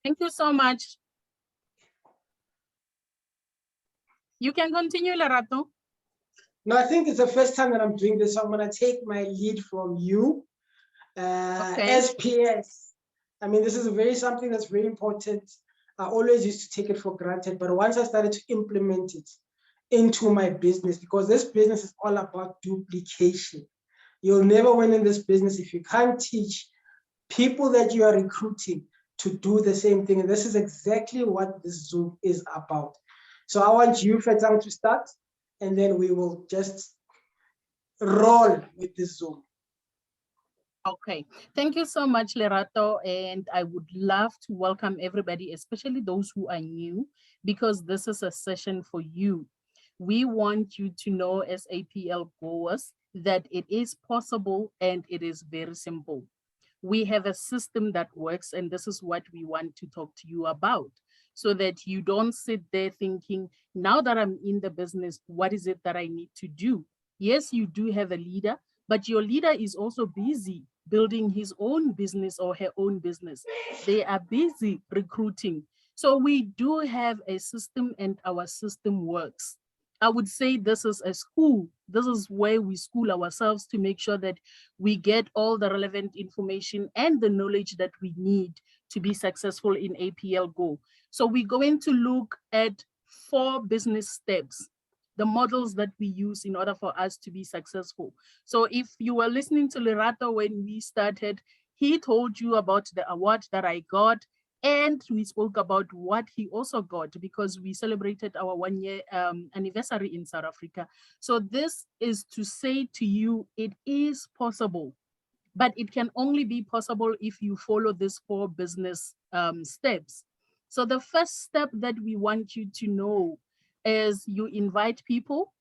Thank you so much. You can continue, Lerato. No, I think it's the first time that I'm doing this, so I'm going to take my lead from you. SPS. I mean, this is something that's very important. I always used to take it for granted, but once I started to implement it into my business, because this business is all about duplication. You'll never win in this business if you can't teach people that you are recruiting to do the same thing. And this is exactly what this Zoom is about. So I want you, Fetsang, to start, and then we will just roll with this Zoom. Okay, thank you so much, Lerato. And I would love to welcome everybody, especially those who are new, because this is a session for you. We want you to know as APL goers that it is possible and it is very simple. We have a system that works, and this is what we want to talk to you about, so that you don't sit there thinking, now that I'm in the business, what is it that I need to do? Yes, you do have a leader, but your leader is also busy building his own business or her own business. They are busy recruiting. So we do have a system, and our system works. I would say this is a school. This is where we school ourselves to make sure that we get all the relevant information and the knowledge that we need to be successful in APL Go. So we're going to look at 4 business steps, the models that we use in order for us to be successful. So if you were listening to Lerato when we started, he told you about the award that I got, and we spoke about what he also got because we celebrated our 1-year anniversary in South Africa. So this is to say to you, it is possible, but it can only be possible if you follow these 4 business steps. So the first step that we want you to know is you invite people.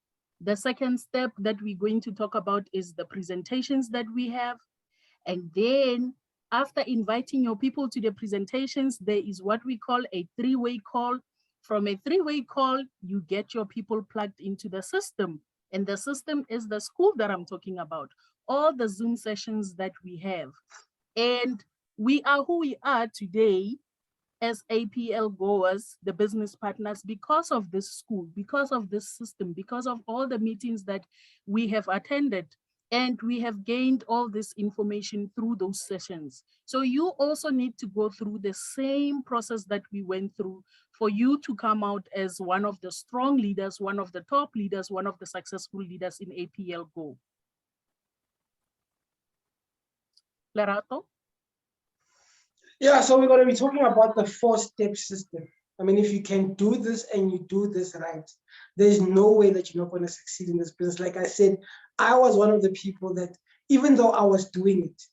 The second step that we're going to talk about is the presentations that we have. And then after inviting your people to the presentations, there is what we call a 3-way call. From a 3-way call, you get your people plugged into the system. And the system is the school that I'm talking about, all the Zoom sessions that we have. And we are who we are today as APL goers, the business partners, because of this school, because of this system, because of all the meetings that we have attended. And we have gained all this information through those sessions. So you also need to go through the same process that we went through for you to come out as one of the strong leaders, one of the top leaders, one of the successful leaders in APL Go. Lerato? Yeah, so we're going to be talking about the 4-step system. I mean, if you can do this and you do this right, there's no way that you're not going to succeed in this business. Like I said, I was one of the people that, even though I was doing it,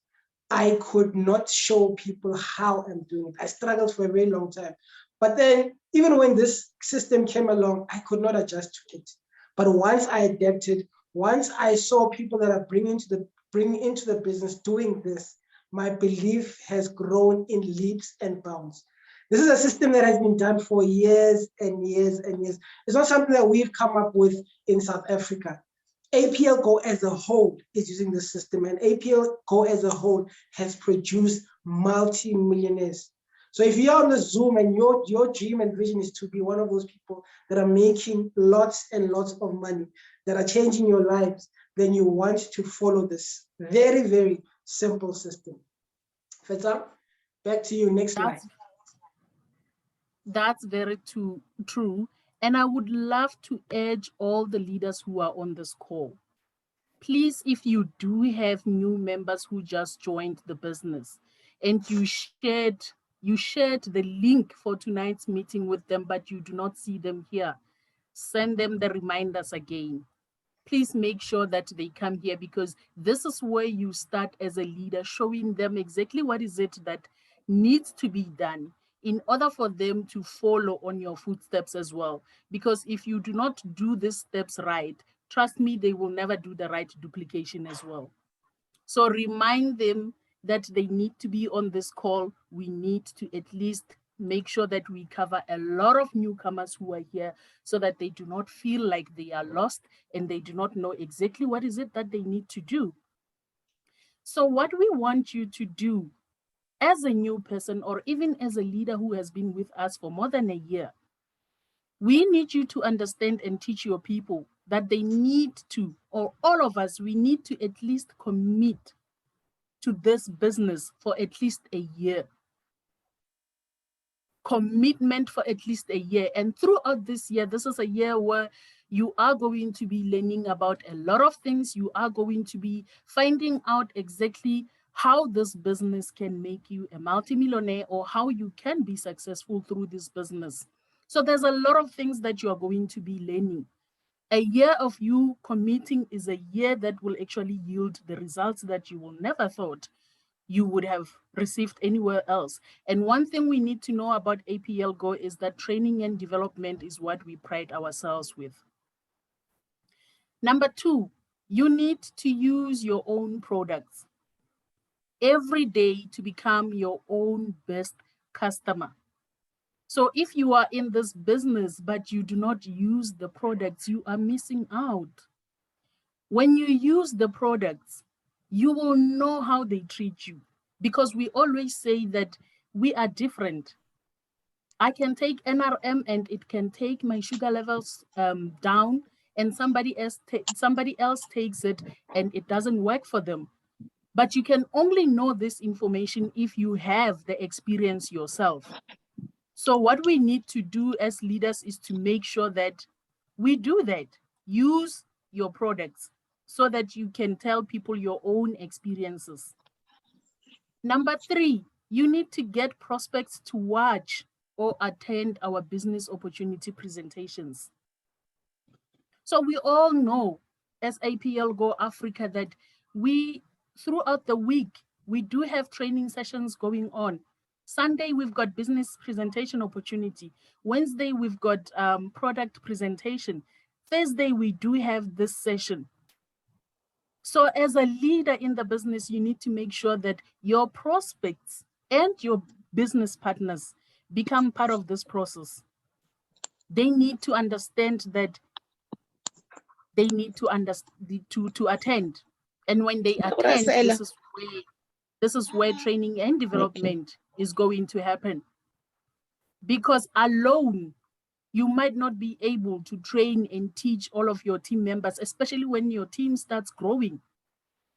I could not show people how I'm doing it. I struggled for a very long time. But then, even when this system came along, I could not adjust to it. But once I adapted, once I saw people that are bringing into the business doing this, my belief has grown in leaps and bounds. This is a system that has been done for years and years and years. It's not something that we've come up with in South Africa. APL Go as a whole is using the system, and APL Go as a whole has produced multi-millionaires. So if you're on the Zoom and your dream and vision is to be one of those people that are making lots and lots of money, that are changing your lives, then you want to follow this very, very simple system. Fetsang, back to you. Next slide. That's very true. And I would love to urge all the leaders who are on this call. Please, if you do have new members who just joined the business and you shared the link for tonight's meeting with them, but you do not see them here, send them the reminders again. Please make sure that they come here, because this is where you start as a leader, showing them exactly what is it that needs to be done in order for them to follow on your footsteps as well. Because if you do not do these steps right, trust me, they will never do the right duplication as well. So remind them that they need to be on this call. We need to at least make sure that we cover a lot of newcomers who are here, so that they do not feel like they are lost and they do not know exactly what is it that they need to do. So what we want you to do as a new person or even as a leader who has been with us for more than a year, we need you to understand and teach your people that they need to, or all of us, we need to at least commit to this business for at least a year. Commitment for at least a year. And throughout this year, this is a year where you are going to be learning about a lot of things. You are going to be finding out exactly how this business can make you a multimillionaire or how you can be successful through this business. So there's a lot of things that you are going to be learning. A year of you committing is a year that will actually yield the results that you will never thought you would have received anywhere else. And one thing we need to know about APL Go is that training and development is what we pride ourselves with. Number two, you need to use your own products every day to become your own best customer. So if you are in this business, but you do not use the products, you are missing out. When you use the products, you will know how they treat you, because we always say that we are different. I can take NRM and it can take my sugar levels down, and somebody else takes it and it doesn't work for them. But you can only know this information if you have the experience yourself. So what we need to do as leaders is to make sure that we do that. Use your products so that you can tell people your own experiences. Number three, you need to get prospects to watch or attend our business opportunity presentations. So we all know as APL Go Africa that we, throughout the week, we do have training sessions going on. Sunday, we've got business presentation opportunity. Wednesday, we've got product presentation. Thursday, we do have this session. So as a leader in the business, you need to make sure that your prospects and your business partners become part of this process. They need to understand that they need to attend. And when they attend, this is where training and development is going to happen. Because alone, you might not be able to train and teach all of your team members, especially when your team starts growing.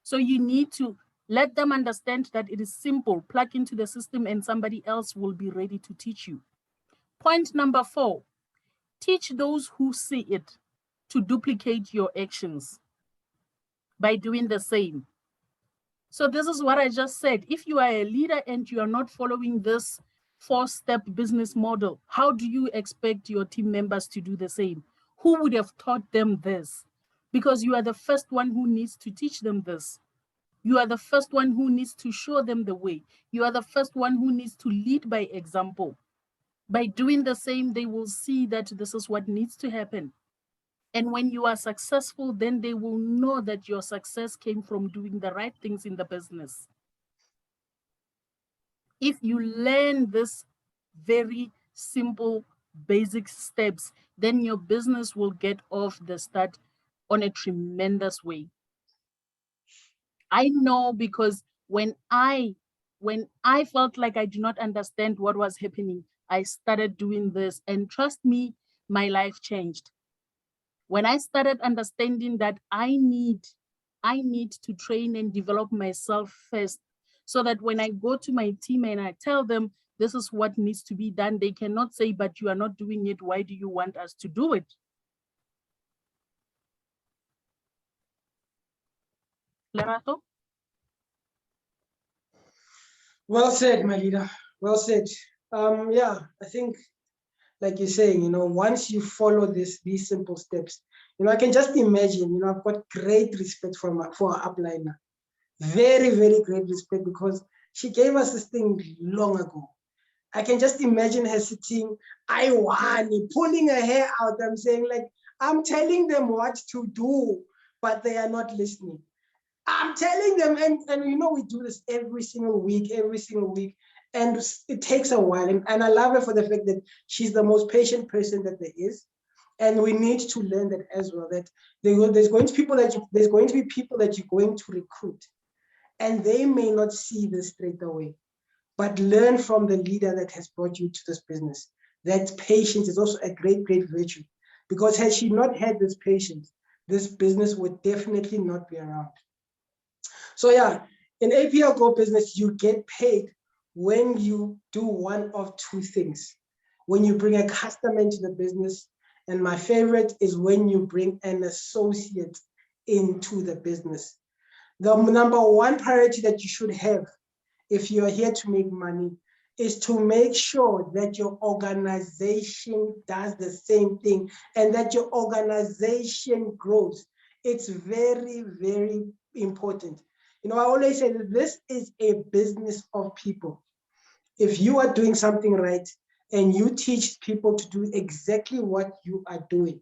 So you need to let them understand that it is simple. Plug into the system and somebody else will be ready to teach you. Point number 4, teach those who see it to duplicate your actions by doing the same. So this is what I just said. If you are a leader and you are not following this 4-step business model, how do you expect your team members to do the same? Who would have taught them this? Because you are the first one who needs to teach them this. You are the first one who needs to show them the way. You are the first one who needs to lead by example. By doing the same, they will see that this is what needs to happen. And when you are successful, then they will know that your success came from doing the right things in the business. If you learn this very simple, basic steps, then your business will get off the start on a tremendous way. I know, because when I felt like I do not understand what was happening, I started doing this, and trust me, my life changed. When I started understanding that I need to train and develop myself first, so that when I go to my team and I tell them this is what needs to be done, they cannot say, but you are not doing it. Why do you want us to do it? Lerato? Well said, my leader. Well said. Yeah, I think, like you're saying, once you follow these simple steps, I can just imagine, I've got great respect for our upliner. Very, very great respect, because she gave us this thing long ago. I can just imagine her sitting, pulling her hair out. I'm saying, like, I'm telling them what to do, but they are not listening. I'm telling them, and we do this every single week, and it takes a while. And I love her for the fact that she's the most patient person that there is. And we need to learn that as well, that there's going to be people that you're going to recruit, and they may not see this straight away. but learn from the leader that has brought you to this business. That patience is also a great, great virtue, because had she not had this patience, this business would definitely not be around. So yeah, in APL Go Business, you get paid when you do one of two things. When you bring a customer into the business, and my favorite is when you bring an associate into the business. The number one priority that you should have if you're here to make money is to make sure that your organization does the same thing and that your organization grows. It's very, very important. You know, I always say that this is a business of people. If you are doing something right and you teach people to do exactly what you are doing,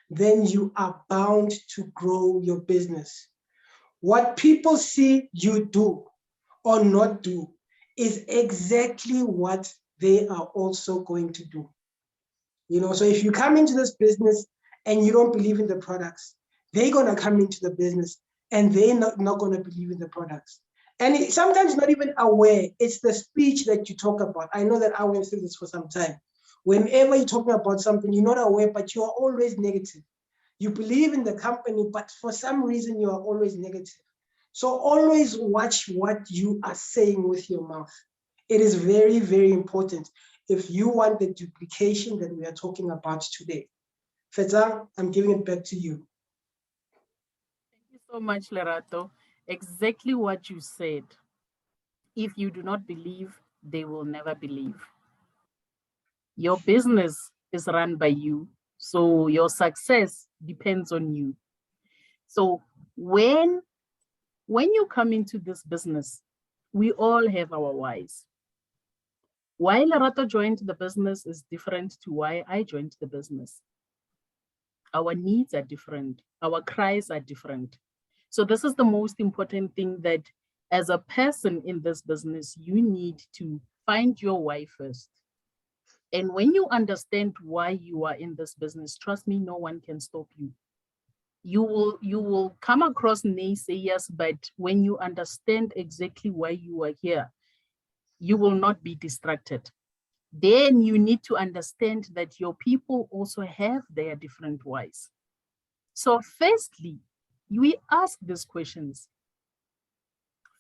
then you are bound to grow your business. What people see you do or not do is exactly what they are also going to do. You know, so if you come into this business and you don't believe in the products, they're going to come into the business and they're not going to believe in the products. And sometimes not even aware, it's the speech that you talk about. I know that I went through this for some time. Whenever you're talking about something, you're not aware, but you are always negative. You believe in the company, but for some reason you are always negative. So always watch what you are saying with your mouth. It is very, very important if you want the duplication that we are talking about today. Fetsang, I'm giving it back to you. Thank you so much, Lerato. Exactly what you said. If you do not believe, they will never believe. Your business is run by you, so your success depends on you. So when you come into this business, we all have our whys. Why Lerato joined the business is different to why I joined the business. Our needs are different. Our cries are different. So this is the most important thing, that as a person in this business, you need to find your why first. And when you understand why you are in this business, trust me, no one can stop you. You will come across naysayers, but when you understand exactly why you are here, you will not be distracted. Then you need to understand that your people also have their different whys. So firstly, we ask these questions.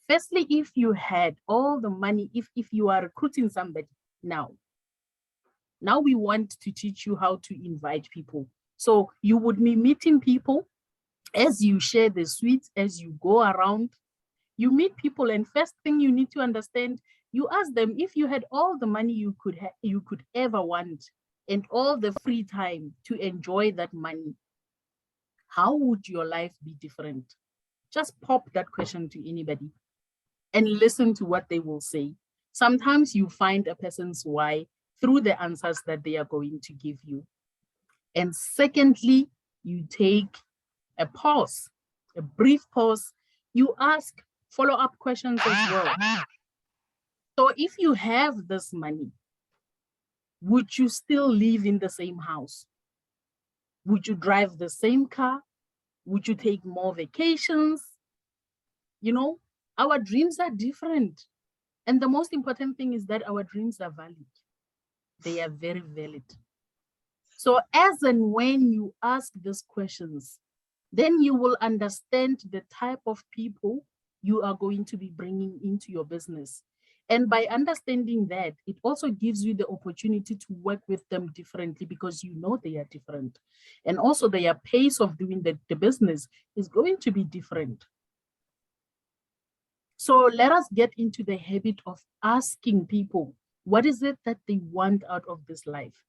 Firstly, if you had all the money, if you are recruiting somebody now we want to teach you how to invite people. So you would be meeting people as you share the suites, as you go around, you meet people, and first thing you need to understand, you ask them, if you had all the money you could ever want and all the free time to enjoy that money, how would your life be different? Just pop that question to anybody and listen to what they will say. Sometimes you find a person's why through the answers that they are going to give you. And secondly, you take a pause, a brief pause. You ask follow-up questions as well. So if you have this money, would you still live in the same house? Would you drive the same car? Would you take more vacations? You know, our dreams are different. And the most important thing is that our dreams are valid. They are very valid. So as and when you ask these questions, then you will understand the type of people you are going to be bringing into your business. And by understanding that, it also gives you the opportunity to work with them differently, because you know they are different. And also their pace of doing the business is going to be different. So let us get into the habit of asking people, what is it that they want out of this life?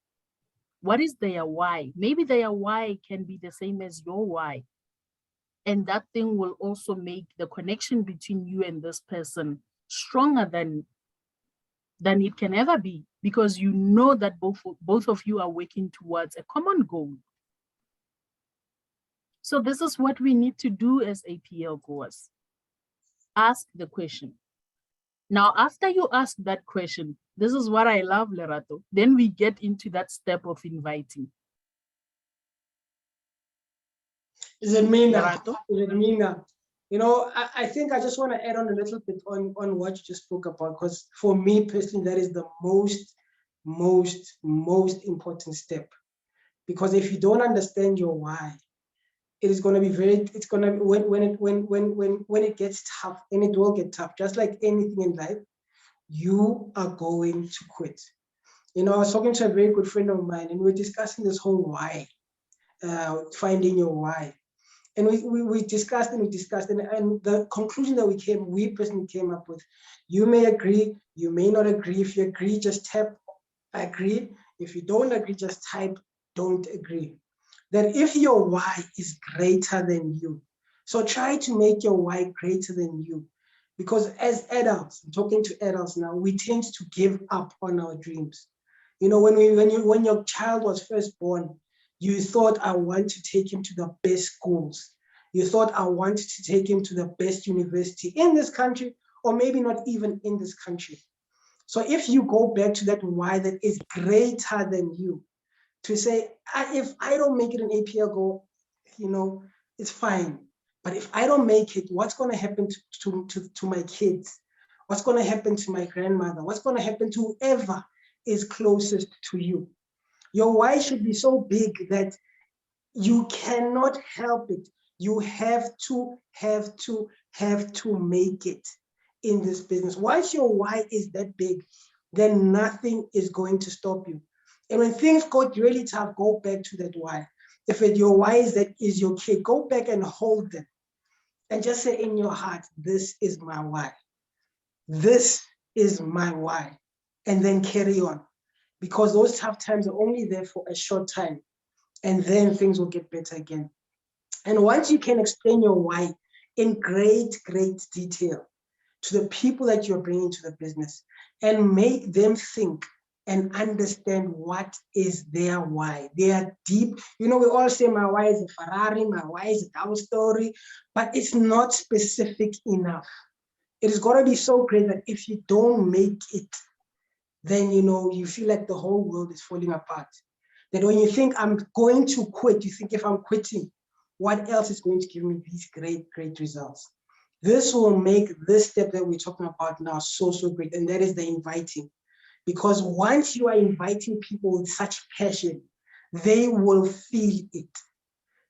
What is their why? Maybe their why can be the same as your why. And that thing will also make the connection between you and this person stronger than it can ever be, because you know that both of you are working towards a common goal. So this is what we need to do as APL goers. Ask the question. Now, after you ask that question, this is what I love, Lerato. Then we get into that step of inviting. Is it me now? Lerato? Is it me now? You know, I think I just want to add on a little bit on what you just spoke about, because for me personally, that is the most important step. Because if you don't understand your why, it is going to be it's going to, when it gets tough, and it will get tough, just like anything in life, you are going to quit. You know, I was talking to a very good friend of mine, and we we're discussing this whole why, finding your why. And we discussed and we discussed, and the conclusion that we personally came up with, you may agree, you may not agree. If you agree, just tap agree. If you don't agree, just type don't agree. That if your why is greater than you, so try to make your why greater than you. Because as adults, I'm talking to adults now, we tend to give up on our dreams. You know, when your child was first born, you thought, I want to take him to the best schools. You thought, I wanted to take him to the best university in this country, or maybe not even in this country. So if you go back to that why that is greater than you, to say, if I don't make it an APL goal, you know, it's fine. But if I don't make it, what's going to happen to my kids? What's going to happen to my grandmother? What's going to happen to whoever is closest to you? Your why should be so big that you cannot help it. You have to make it in this business. Once your why is that big, then nothing is going to stop you. And when things got really tough, go back to that why. If your why is your kid, go back and hold them and just say in your heart, this is my why. This is my why. And then carry on. Because those tough times are only there for a short time. And then things will get better again. And once you can explain your why in great detail to the people that you're bringing to the business, and make them think and understand what is their why. They are deep. You know, we all say my why is a Ferrari, my why is a double story, but it's not specific enough. It is going to be so great that if you don't make it, then, you know, you feel like the whole world is falling apart. That when you think I'm going to quit, you think if I'm quitting, what else is going to give me these great results? This will make this step that we're talking about now so great, and that is the inviting. Because once you are inviting people with such passion, they will feel it.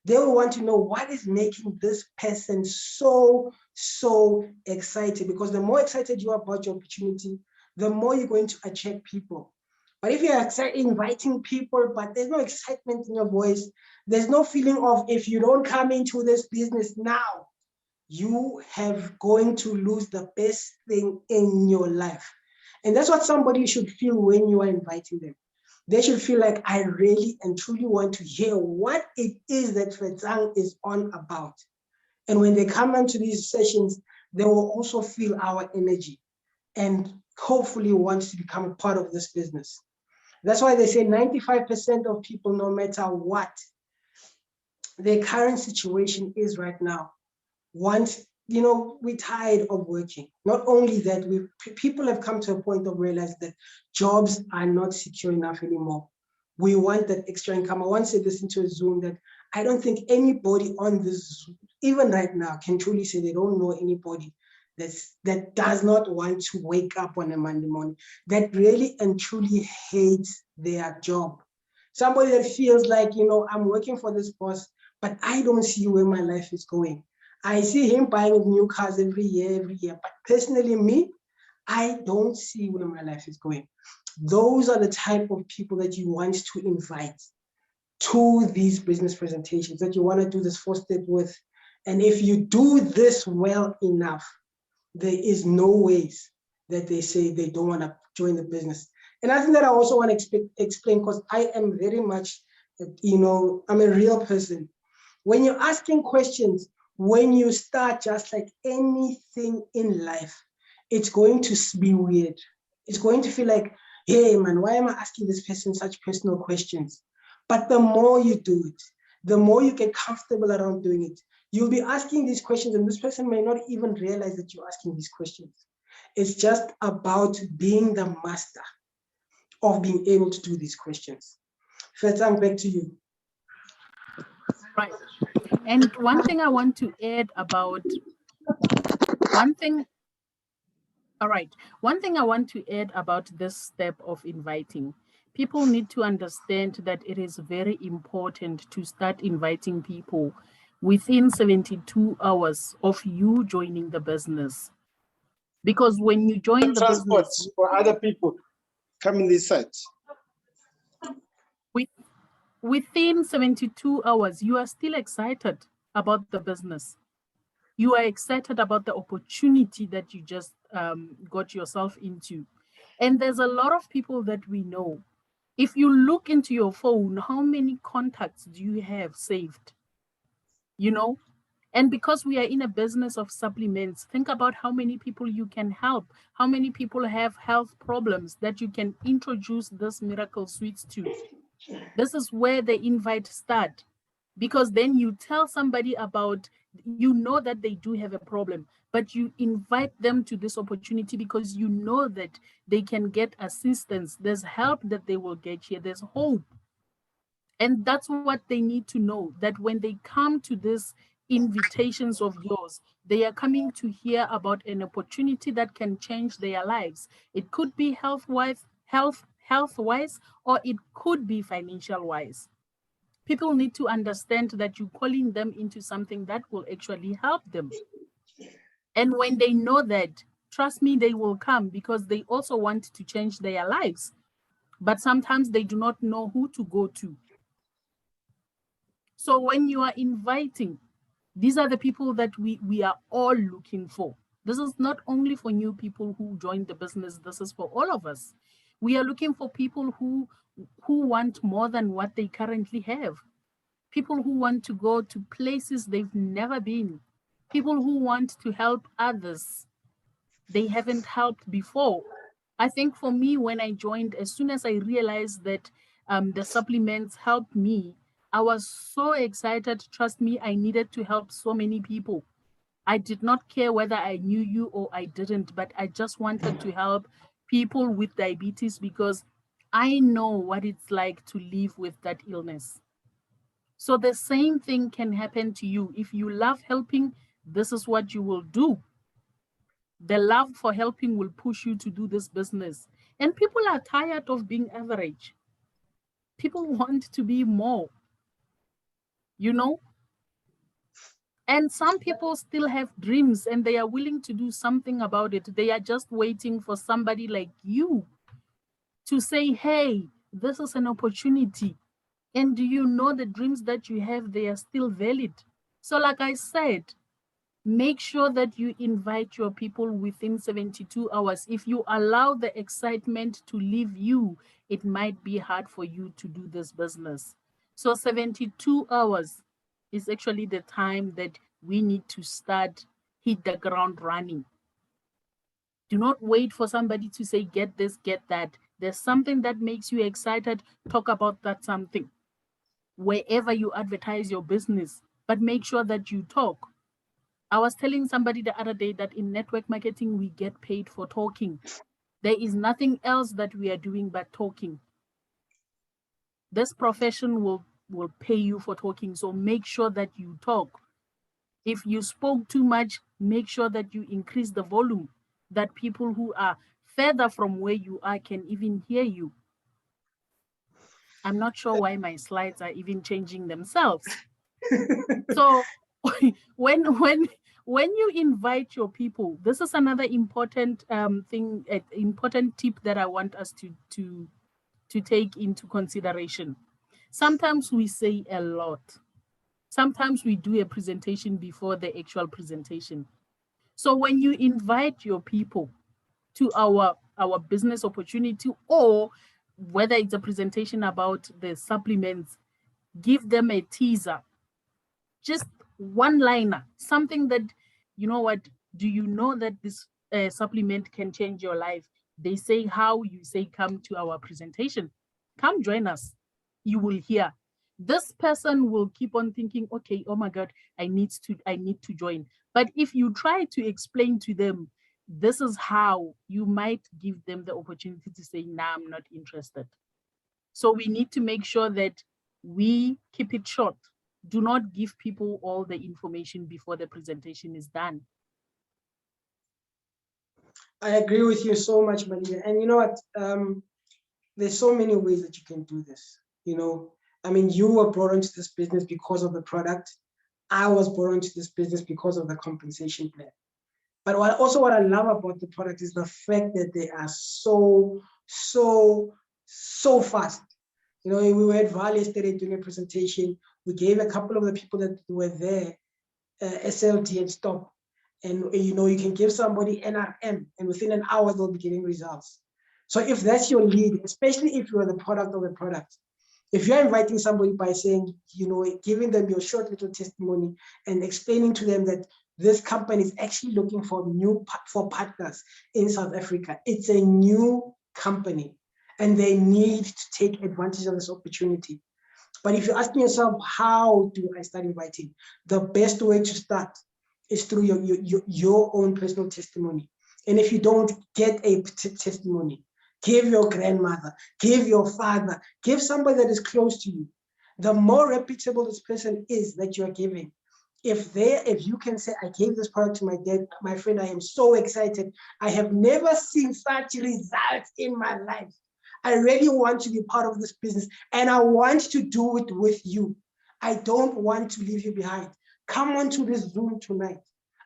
They will want to know what is making this person so excited, because the more excited you are about your opportunity, the more you're going to attract people. But if you're inviting people, but there's no excitement in your voice, there's no feeling of, if you don't come into this business now, you have going to lose the best thing in your life. And that's what somebody should feel when you are inviting them. They should feel like, I really and truly want to hear what it is that Fetsang is on about. And when they come into these sessions, they will also feel our energy and hopefully want to become a part of this business. That's why they say 95% of people, no matter what their current situation is right now, once, you know, we're tired of working. Not only that, people have come to a point of realizing that jobs are not secure enough anymore. We want that extra income. I once said this into a Zoom that I don't think anybody on this, even right now, can truly say they don't know anybody that does not want to wake up on a Monday morning, that really and truly hates their job. Somebody that feels like, you know, I'm working for this boss, but I don't see where my life is going. I see him buying new cars every year, but personally me, I don't see where my life is going. Those are the type of people that you want to invite to these business presentations, that you want to do this 4-step with. And if you do this well enough, there is no ways that they say they don't want to join the business. And I think that I also want to explain, because I am very much, you know, I'm a real person. When you're asking questions, when you start, just like anything in life, it's going to be weird. It's going to feel like, hey man, why am I asking this person such personal questions? But the more you do it, the more you get comfortable around doing it, you'll be asking these questions, and this person may not even realize that you're asking these questions. It's just about being the master of being able to do these questions. Fetsang, back to you. Right. And one thing I want to add about One thing, all right, one thing I want to add about this step of inviting, people need to understand that it is very important to start inviting people within 72 hours of you joining the business. Because when you join the Transport business, for other people coming this side. with, within 72 hours, you are still excited about the business. You are excited about the opportunity that you just got yourself into. And there's a lot of people that we know. If you look into your phone, how many contacts do you have saved? You know, and because we are in a business of supplements, think about how many people you can help, how many people have health problems that you can introduce this miracle sweets to. This is where the invite start, because then you tell somebody about, you know that they do have a problem, but you invite them to this opportunity because you know that they can get assistance, there's help that they will get here, there's hope. And that's what they need to know, that when they come to these invitations of yours, they are coming to hear about an opportunity that can change their lives. It could be health wise, or it could be financial wise. People need to understand that you're calling them into something that will actually help them. And when they know that, trust me, they will come because they also want to change their lives. But sometimes they do not know who to go to. So when you are inviting, these are the people that we are all looking for. This is not only for new people who join the business, this is for all of us. We are looking for people who want more than what they currently have. People who want to go to places they've never been. People who want to help others they haven't helped before. I think for me, when I joined, as soon as I realized that the supplements helped me, I was so excited. Trust me, I needed to help so many people. I did not care whether I knew you or I didn't, but I just wanted to help people with diabetes because I know what it's like to live with that illness. So the same thing can happen to you. If you love helping, this is what you will do. The love for helping will push you to do this business. And people are tired of being average. People want to be more, you know? And some people still have dreams and they are willing to do something about it. They are just waiting for somebody like you to say, hey, this is an opportunity. And do you know the dreams that you have, they are still valid? So, like I said, make sure that you invite your people within 72 hours. If you allow the excitement to leave you, it might be hard for you to do this business. So 72 hours is actually the time that we need to start, hit the ground running. Do not wait for somebody to say, get this, get that. There's something that makes you excited, talk about that something. Wherever you advertise your business, but make sure that you talk. I was telling somebody the other day that in network marketing, we get paid for talking. There is nothing else that we are doing but talking. This profession will pay you for talking. So make sure that you talk. If you spoke too much, make sure that you increase the volume, that people who are further from where you are can even hear you. I'm not sure why my slides are even changing themselves. So when you invite your people, this is another important thing, important tip that I want us to take into consideration. Sometimes we say a lot. Sometimes we do a presentation before the actual presentation. So when you invite your people to our business opportunity, or whether it's a presentation about the supplements, give them a teaser, just one liner, something that, you know what, do you know that this supplement can change your life? They say how, you say, come to our presentation, come join us, you will hear. This person will keep on thinking, okay, oh my God, I need to join. But if you try to explain to them, this is how, you might give them the opportunity to say, nah, I'm not interested. So we need to make sure that we keep it short. Do not give people all the information before the presentation is done. I agree with you so much, Maria. And you know what? There's so many ways that you can do this. You know, I mean, you were brought into this business because of the product. I was brought into this business because of the compensation plan. But what I love about the product is the fact that they are so fast. You know, we were at Valley yesterday doing a presentation. We gave a couple of the people that were there SLT and stop. And you know, you can give somebody NRM and within an hour they'll be getting results. So if that's your lead, especially if you are the product of a product, if you're inviting somebody by saying, you know, giving them your short little testimony and explaining to them that this company is actually looking for partners in South Africa. It's a new company and they need to take advantage of this opportunity. But if you're asking yourself, how do I start inviting? The best way to start is through your own personal testimony. And if you don't get a testimony, give your grandmother, give your father, give somebody that is close to you. The more reputable this person is that you are giving, if you can say, I gave this product to my dad, my friend, I am so excited. I have never seen such results in my life. I really want to be part of this business and I want to do it with you. I don't want to leave you behind. Come onto this Zoom tonight.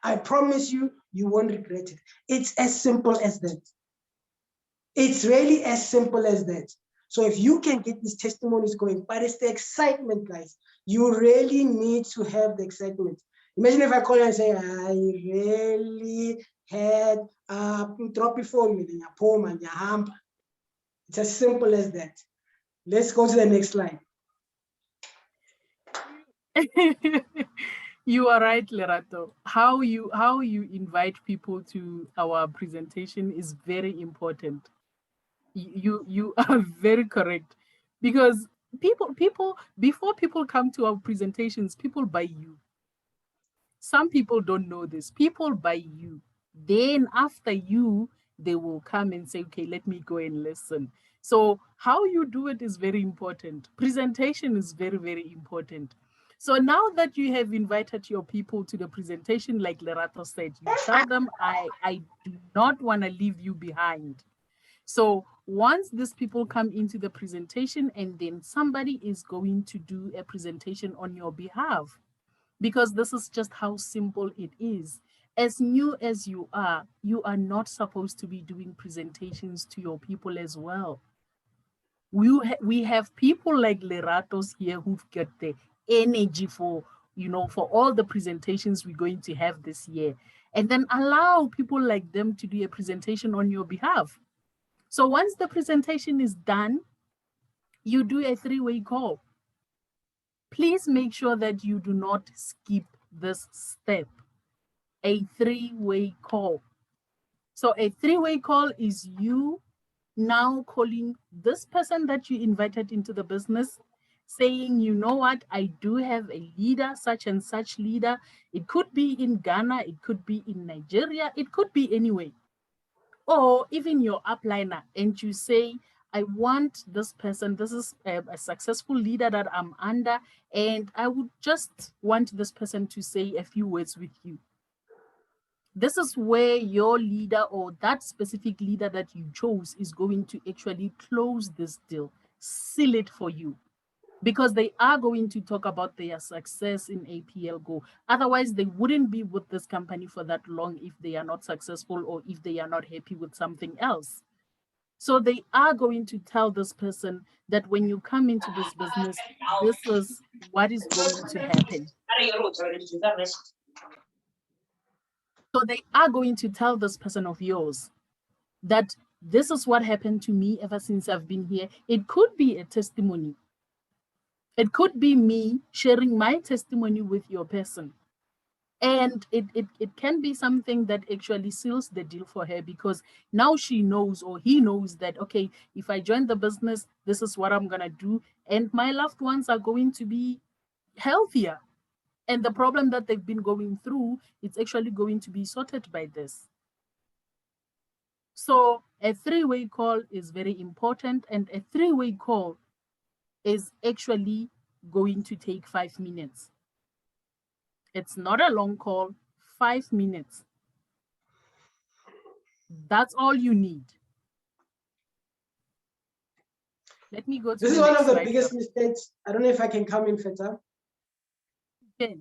I promise you, you won't regret it. It's as simple as that. It's really as simple as that. So if you can get these testimonies going, but it's the excitement, guys. You really need to have the excitement. Imagine if I call you and say, I really had a trophy for me, it's as simple as that. Let's go to the next slide. You are right, Lerato. How you invite people to our presentation is very important. You are very correct, because people before people come to our presentations, people buy you. Some people don't know this. People buy you. Then after you, they will come and say, okay, let me go and listen. So how you do it is very important. Presentation is very, very important. So now that you have invited your people to the presentation, like Lerato said, you tell them, I do not want to leave you behind. So once these people come into the presentation, and then somebody is going to do a presentation on your behalf, because this is just how simple it is. As new as you are not supposed to be doing presentations to your people as well. We have people like Leratos here who've got the energy for, for all the presentations we're going to have this year. And then allow people like them to do a presentation on your behalf. So once the presentation is done, you do a three-way call. Please make sure that you do not skip this step. A three-way call. So a three-way call is you now calling this person that you invited into the business, saying, you know what, I do have a leader, such and such leader. It could be in Ghana, it could be in Nigeria, it could be anywhere. Or even your upliner, and you say, I want this person, this is a successful leader that I'm under, and I would just want this person to say a few words with you. This is where your leader, or that specific leader that you chose, is going to actually close this deal, seal it for you, because they are going to talk about their success in APL Go. Otherwise, they wouldn't be with this company for that long if they are not successful, or if they are not happy with something else. So they are going to tell this person that when you come into this business, this is what is going to happen. So they are going to tell this person of yours that this is what happened to me ever since I've been here. It could be a testimony. It could be me sharing my testimony with your person. And it can be something that actually seals the deal for her, because now she knows, or he knows, that, okay, if I join the business, this is what I'm going to do. And my loved ones are going to be healthier. And the problem that they've been going through, it's actually going to be sorted by this. So a three-way call is very important, and a three-way call is actually going to take 5 minutes. It's not a long call, 5 minutes. That's all you need. Let me go to This the is one next of the slide. biggest mistakes. I don't know if I can come in, Fetsang. Okay.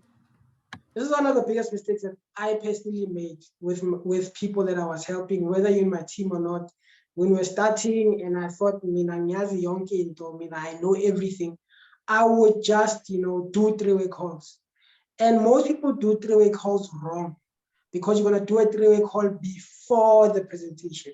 This is one of the biggest mistakes that I personally made with people that I was helping, whether you're in my team or not. When we were starting and I thought, I know everything, I would just, do three-way calls. And most people do three-way calls wrong because you're going to do a three-way call before the presentation.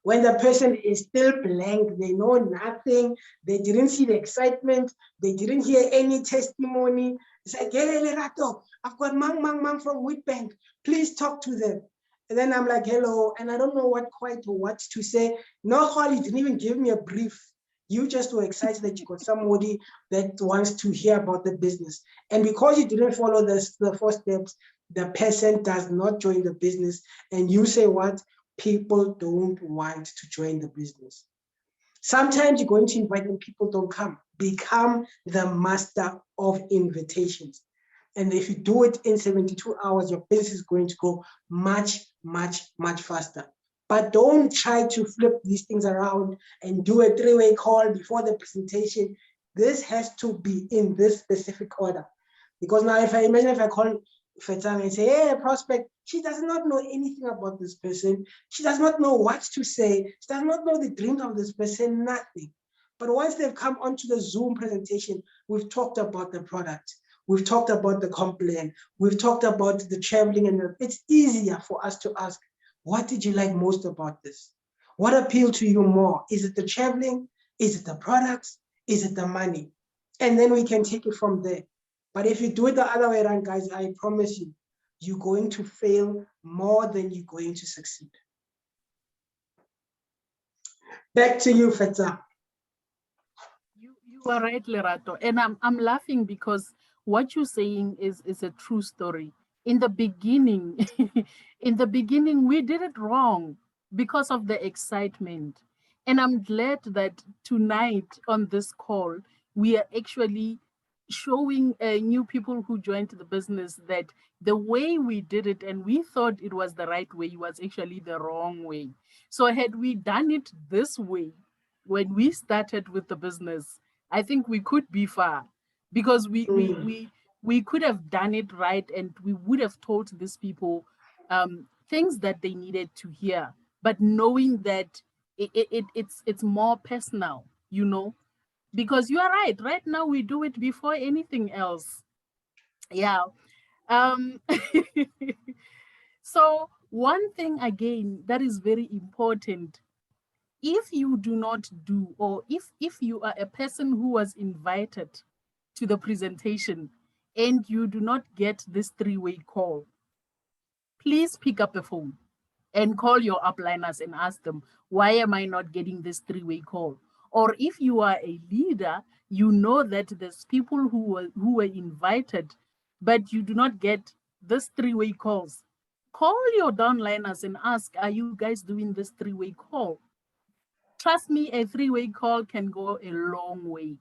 When the person is still blank, they know nothing, they didn't see the excitement, they didn't hear any testimony. It's like, hey, Lerato, I've got Mang from Wheatbank. Please talk to them. And then I'm like, hello, and I don't know what to say. No, Holly didn't even give me a brief. You just were excited that you got somebody that wants to hear about the business. And because you didn't follow the 4 steps, the person does not join the business. And you say what? People don't want to join the business. Sometimes you're going to invite them, people don't come. Become the master of invitations. And if you do it in 72 hours, your business is going to go much, much, much faster. But don't try to flip these things around and do a three-way call before the presentation. This has to be in this specific order. Because now if I call Fetsang and say, hey, prospect, she does not know anything about this person. She does not know what to say. She does not know the dreams of this person, nothing. But once they've come onto the Zoom presentation, we've talked about the product. We've talked about the complaint. We've talked about the traveling, and it's easier for us to ask, what did you like most about this? What appealed to you more? Is it the traveling? Is it the products? Is it the money? And then we can take it from there. But if you do it the other way around, guys, I promise you, you're going to fail more than you're going to succeed. Back to you, Fetsang. You are right, Lerato. And I'm laughing because what you're saying is a true story. In the beginning, in the beginning, we did it wrong because of the excitement. And I'm glad that tonight on this call, we are actually showing new people who joined the business that the way we did it and we thought it was the right way was actually the wrong way. So had we done it this way when we started with the business, I think we could be far because we could have done it right and we would have told these people things that they needed to hear, but knowing that it's more personal, you know, because you are right. Right now we do it before anything else. Yeah. Um, so one thing again that is very important, if you do not do, or if you are a person who was invited to the presentation and you do not get this three-way call, please pick up the phone and call your upliners and ask them, why am I not getting this three-way call? Or if you are a leader, you know that there's people who were invited, but you do not get this three-way calls. Call your downliners and ask, are you guys doing this three-way call? Trust me, a three-way call can go a long way.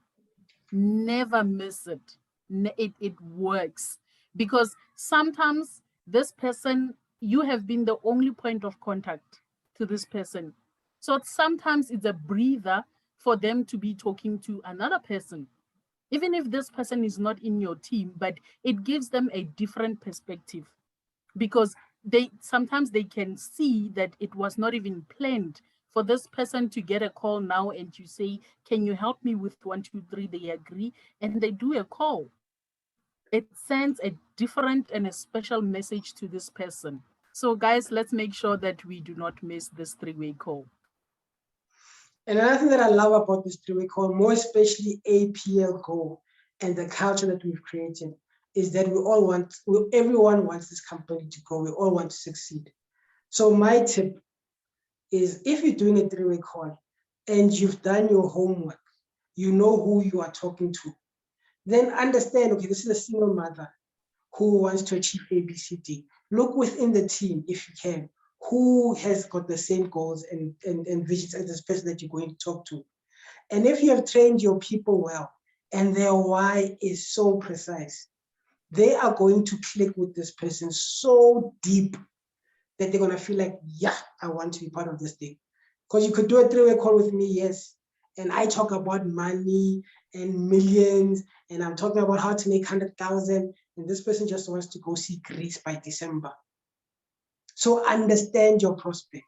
Never miss it. It works because sometimes this person, you have been the only point of contact to this person. So sometimes it's a breather for them to be talking to another person, even if this person is not in your team, but it gives them a different perspective because they sometimes they can see that it was not even planned for this person to get a call now and you say, can you help me with 1, 2, 3? They agree and they do a call. It sends a different and a special message to this person. So guys, let's make sure that we do not miss this three-way call. And another thing that I love about this three-way call, more especially APL Go and the culture that we've created, is that everyone wants this company to grow. We all want to succeed. So my tip is, if you're doing a three-way call and you've done your homework, you know who you are talking to, then understand, okay, this is a single mother who wants to achieve ABCD. Look within the team, if you can, who has got the same goals and visions as this person that you're going to talk to. And if you have trained your people well and their why is so precise, they are going to click with this person so deep that they're gonna feel like, yeah, I want to be part of this thing. Because you could do a three-way call with me, yes, and I talk about money and millions, and I'm talking about how to make 100,000, and this person just wants to go see Greece by December. So understand your prospect.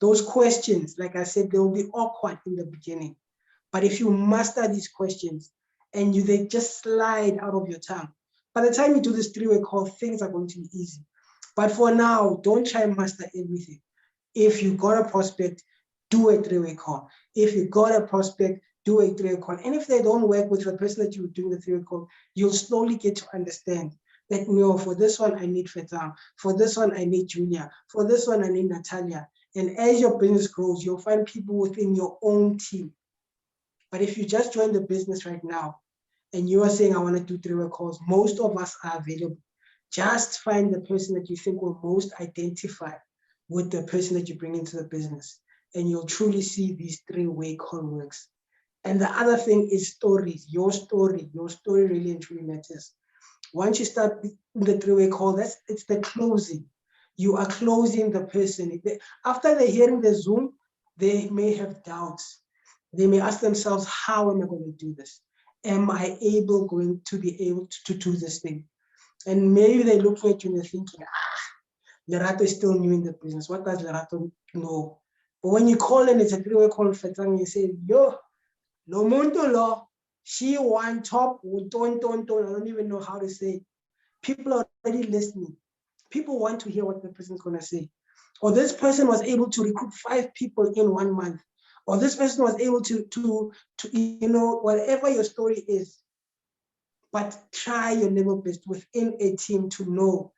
Those questions, like I said, they will be awkward in the beginning. But if you master these questions and they just slide out of your tongue, by the time you do this three-way call, things are going to be easy. But for now, don't try and master everything. If you got a prospect, do a three-way call. If you got a prospect, do a three-way call. And if they don't work with the person that you're doing the three-way call, you'll slowly get to understand that, for this one, I need Fetsang. For this one, I need Julia. For this one, I need Natalia. And as your business grows, you'll find people within your own team. But if you just join the business right now and you are saying, I want to do three-way calls, most of us are available. Just find the person that you think will most identify with the person that you bring into the business. And you'll truly see these three-way call works. And the other thing is stories. Your story really and truly matters. Once you start the three-way call, it's the closing. You are closing the person. After they're hearing the Zoom, they may have doubts. They may ask themselves, how am I going to do this? Am I going to be able to do this thing? And maybe they're looking at you and they're thinking, Lerato is still new in the business. What does Lerato know? But when you call and it's a three-way call, Fetsang, you say, yo, no muntu lo, she one top, I don't even know how to say it. People are already listening. People want to hear what the person's going to say. Or this person was able to recruit 5 people in 1 month. Or this person was able to whatever your story is. But try your level best within a team to know,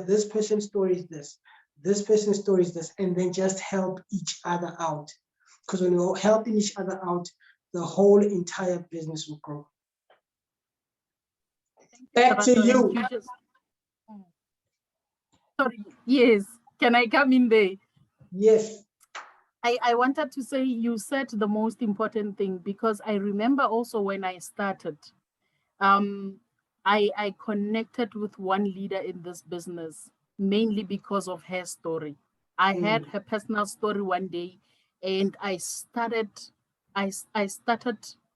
this person's story is this person's story is this, and then just help each other out. Because when you're helping each other out, the whole entire business will grow. Back to you. Sorry, yes. Can I come in there? Yes. I wanted to say you said the most important thing, because I remember also when I started, I connected with one leader in this business, mainly because of her story. I had her personal story one day, and I started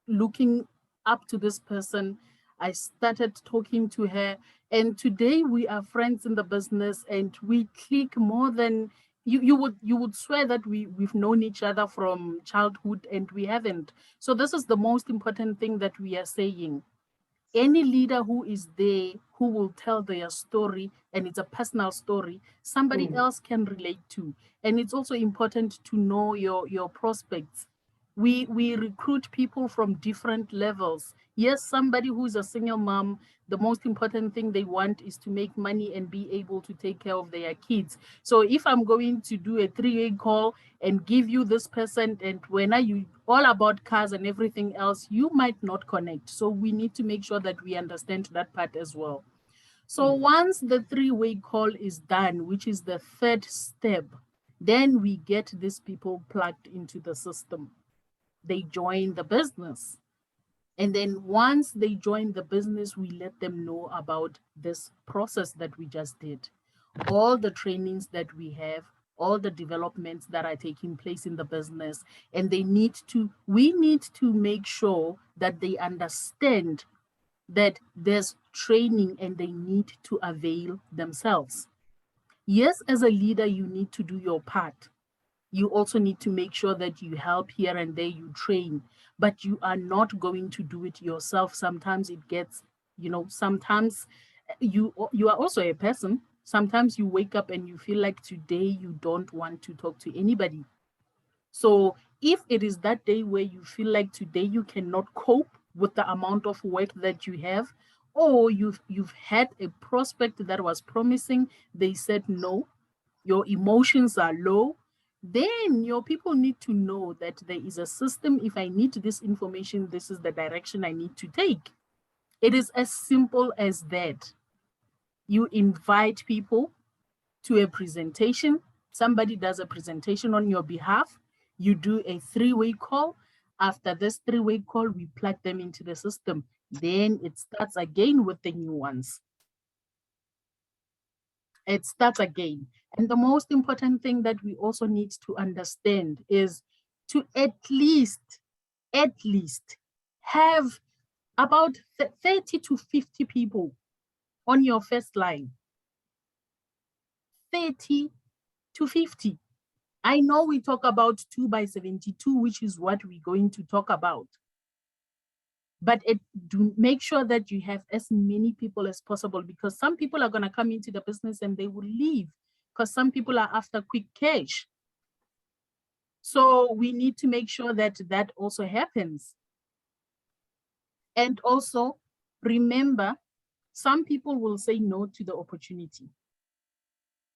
looking up to this person. I started talking to her, and today we are friends in the business, and we click more than you would swear that we've known each other from childhood, and we haven't. So this is the most important thing that we are saying. Any leader who is there, who will tell their story, and it's a personal story, somebody else can relate to. And it's also important to know your prospects. We recruit people from different levels. Yes, somebody who's a single mom, the most important thing they want is to make money and be able to take care of their kids. So if I'm going to do a 3-way call and give you this person, and when are you all about cars and everything else, you might not connect. So we need to make sure that we understand that part as well. So once the 3-way call is done, which is the third step, then we get these people plugged into the system. They join the business. And then once they join the business, we let them know about this process that we just did. All the trainings that we have, all the developments that are taking place in the business, and we need to make sure that they understand that there's training and they need to avail themselves. Yes, as a leader, you need to do your part. You also need to make sure that you help here and there, you train, but you are not going to do it yourself. Sometimes it gets, sometimes you are also a person. Sometimes you wake up and you feel like today you don't want to talk to anybody. So if it is that day where you feel like today you cannot cope with the amount of work that you have, or you've had a prospect that was promising, they said no, your emotions are low, then your people need to know that there is a system. If I need this information, this is the direction I need to take. It is as simple as that. You invite people to a presentation. Somebody does a presentation on your behalf. You do a 3-way call. After this 3-way call, we plug them into the system. Then it starts again with the new ones. It starts again. And the most important thing that we also need to understand is to at least have about 30 to 50 people on your first line. 30 to 50. I know we talk about 2 by 72, which is what we're going to talk about. But do make sure that you have as many people as possible, because some people are going to come into the business and they will leave because some people are after quick cash. So we need to make sure that that also happens. And also remember, some people will say no to the opportunity.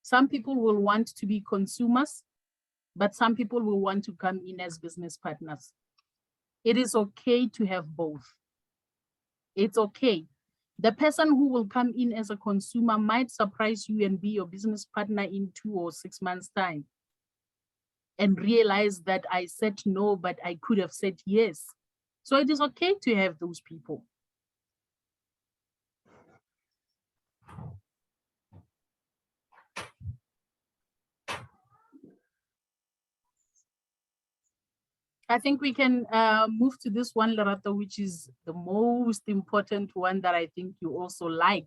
Some people will want to be consumers, but some people will want to come in as business partners. It is okay to have both. It's okay. The person who will come in as a consumer might surprise you and be your business partner in 2 or 6 months' time and realize that I said no, but I could have said yes. So it is okay to have those people. I think we can move to this one, Lerato, which is the most important one that I think you also like.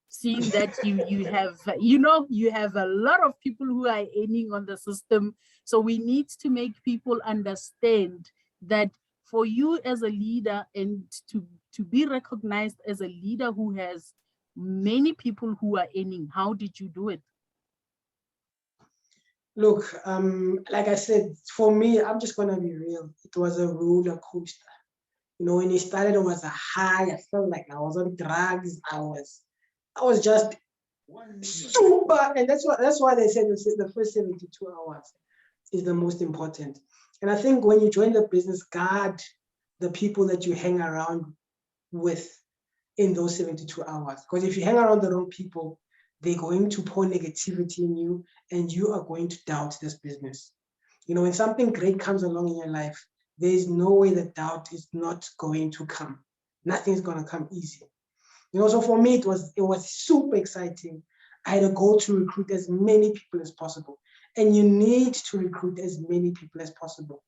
Seeing that you have, you have a lot of people who are earning on the system. So we need to make people understand that for you as a leader and to be recognized as a leader who has many people who are earning, how did you do it? Look, like I said, for me, I'm just gonna be real. It was a roller coaster. You know, when it started, it was a high. I felt like I was on drugs. I was just super, and that's why they said the first 72 hours is the most important. And I think when you join the business, guard the people that you hang around with in those 72 hours. Because if you hang around the wrong people, they're going to pour negativity in you and you are going to doubt this business. You know, when something great comes along in your life, there is no way that doubt is not going to come. Nothing's going to come easy. You know, so for me, it was super exciting. I had a goal to recruit as many people as possible. And you need to recruit as many people as possible.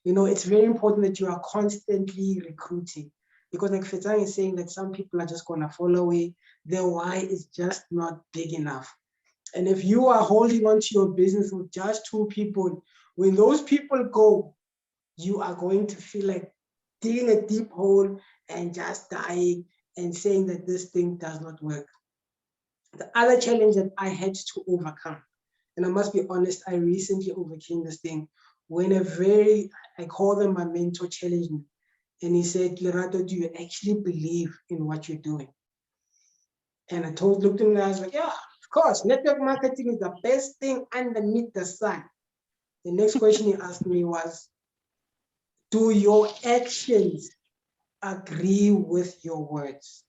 You know, it's very important that you are constantly recruiting, because like Fetsang is saying that some people are just going to fall away. Their why is just not big enough. And if you are holding on to your business with just 2 people, when those people go, you are going to feel like digging a deep hole and just dying and saying that this thing does not work. The other challenge that I had to overcome, and I must be honest, I recently overcame this thing when I call them my mentor, challenged me. And he said, Lerato, do you actually believe in what you're doing? And I looked at him and I was like, yeah, of course, network marketing is the best thing underneath the sun. The next question he asked me was, do your actions agree with your words?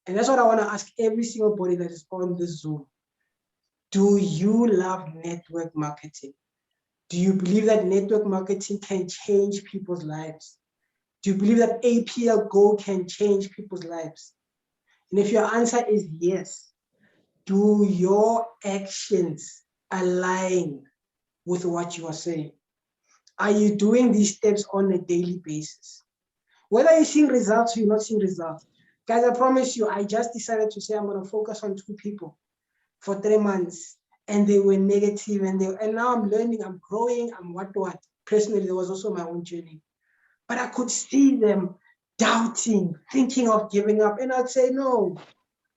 And that's what I want to ask every single body that is on this Zoom. Do you love network marketing? Do you believe that network marketing can change people's lives? Do you believe that APL Go can change people's lives? And if your answer is yes, do your actions align with what you are saying? Are you doing these steps on a daily basis? Whether you're seeing results or you're not seeing results. Guys, I promise you, I just decided to say I'm going to focus on 2 people for 3 months, and they were negative, and now I'm learning, I'm growing, I'm what. Personally, there was also my own journey. But I could see them doubting, thinking of giving up. And I'd say, no,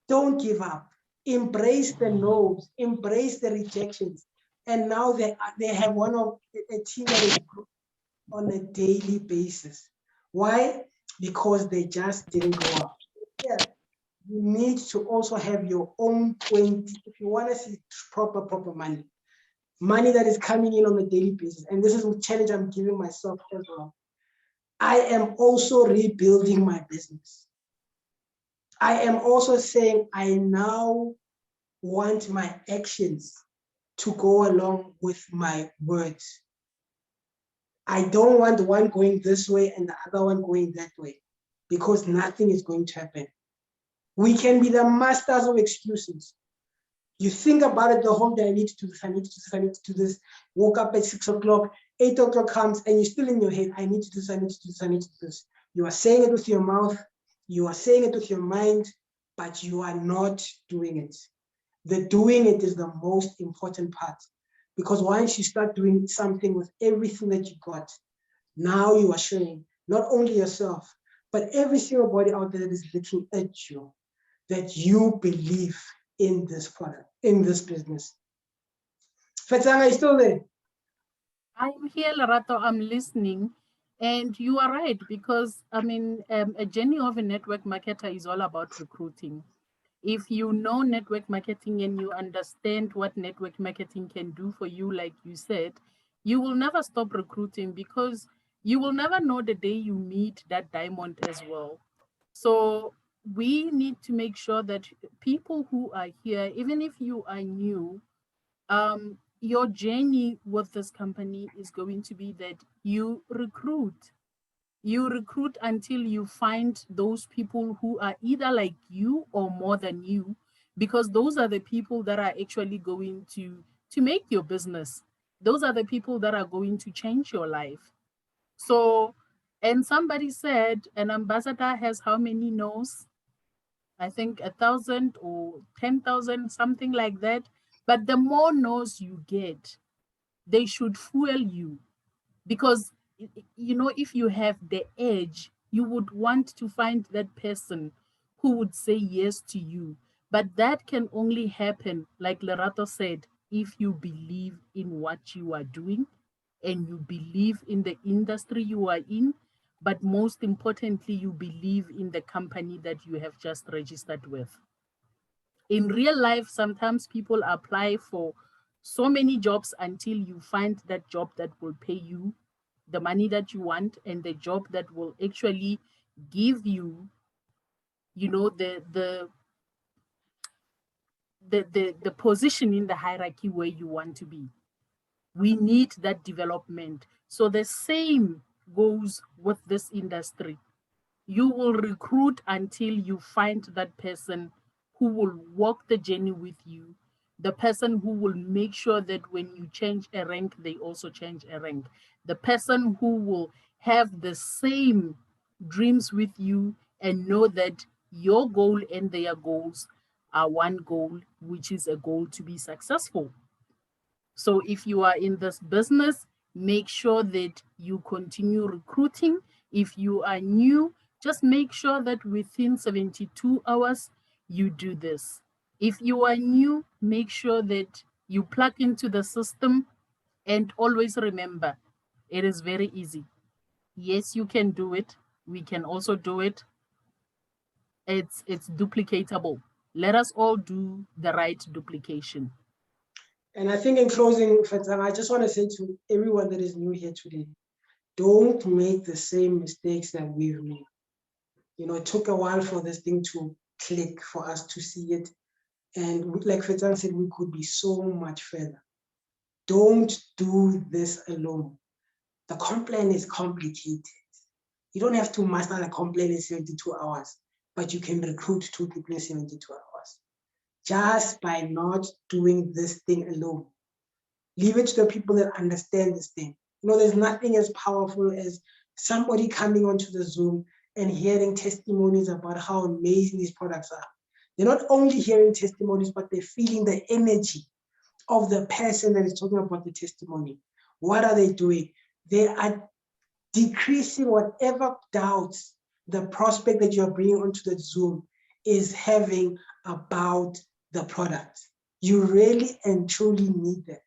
don't give up. Embrace the no's, embrace the rejections. And now they have one of a team that is on a daily basis. Why? Because they just didn't go up. Yeah. You need to also have your own 20, if you want to see proper money that is coming in on a daily basis. And this is a challenge I'm giving myself as well. I am also rebuilding my business. I am also saying I now want my actions to go along with my words. I don't want one going this way and the other one going that way, because nothing is going to happen. We can be the masters of excuses. You think about it the whole day. I need to do this, I need to do this, I need to do this. Woke up at 6 o'clock, 8 o'clock comes, and you're still in your head. I need to do this, I need to do this, I need to do this. You are saying it with your mouth, you are saying it with your mind, but you are not doing it. The doing it is the most important part, because once you start doing something with everything that you got, now you are showing not only yourself, but every single body out there that is looking at you, that you believe in this product, in this business. Fetsang, are you still there? I'm here, Lerato, I'm listening. And you are right, because I mean, a journey of a network marketer is all about recruiting. If you know network marketing and you understand what network marketing can do for you, like you said, you will never stop recruiting, because you will never know the day you meet that diamond as well. So we need to make sure that people who are here, even if you are new, your journey with this company is going to be that you recruit until you find those people who are either like you or more than you, because those are the people that are actually going to make your business. Those are the people that are going to change your life. So, and somebody said an ambassador has how many no's? I think 1,000 or 10,000, something like that. But the more no's you get, they should fuel you, because you know, if you have the edge, you would want to find that person who would say yes to you. But that can only happen, like Lerato said, if you believe in what you are doing and you believe in the industry you are in, but most importantly, you believe in the company that you have just registered with. In real life, sometimes people apply for so many jobs until you find that job that will pay you the money that you want, and the job that will actually give you, you know, the position in the hierarchy where you want to be. We need that development. So the same goes with this industry. You will recruit until you find that person who will walk the journey with you, the person who will make sure that when you change a rank, they also change a rank, the person who will have the same dreams with you and know that your goal and their goals are one goal, which is a goal to be successful. So if you are in this business, make sure that you continue recruiting. If you are new, just make sure that within 72 hours, you do this. If you are new, make sure that you plug into the system, and always remember, it is very easy. Yes, you can do it. We can also do it. It's duplicatable. Let us all do the right duplication. And I think in closing, Fetsang, I just want to say to everyone that is new here today, don't make the same mistakes that we've made. You know, it took a while for this thing to click, for us to see it. And like Fetsang said, we could be so much further. Don't do this alone. The comp plan is complicated. You don't have to master the comp plan in 72 hours, but you can recruit 2 people in 72 hours. Just by not doing this thing alone. Leave it to the people that understand this thing. You know, there's nothing as powerful as somebody coming onto the Zoom and hearing testimonies about how amazing these products are. They're not only hearing testimonies, but they're feeling the energy of the person that is talking about the testimony. What are they doing? They are decreasing whatever doubts the prospect that you're bringing onto the Zoom is having about the product. You really and truly need that.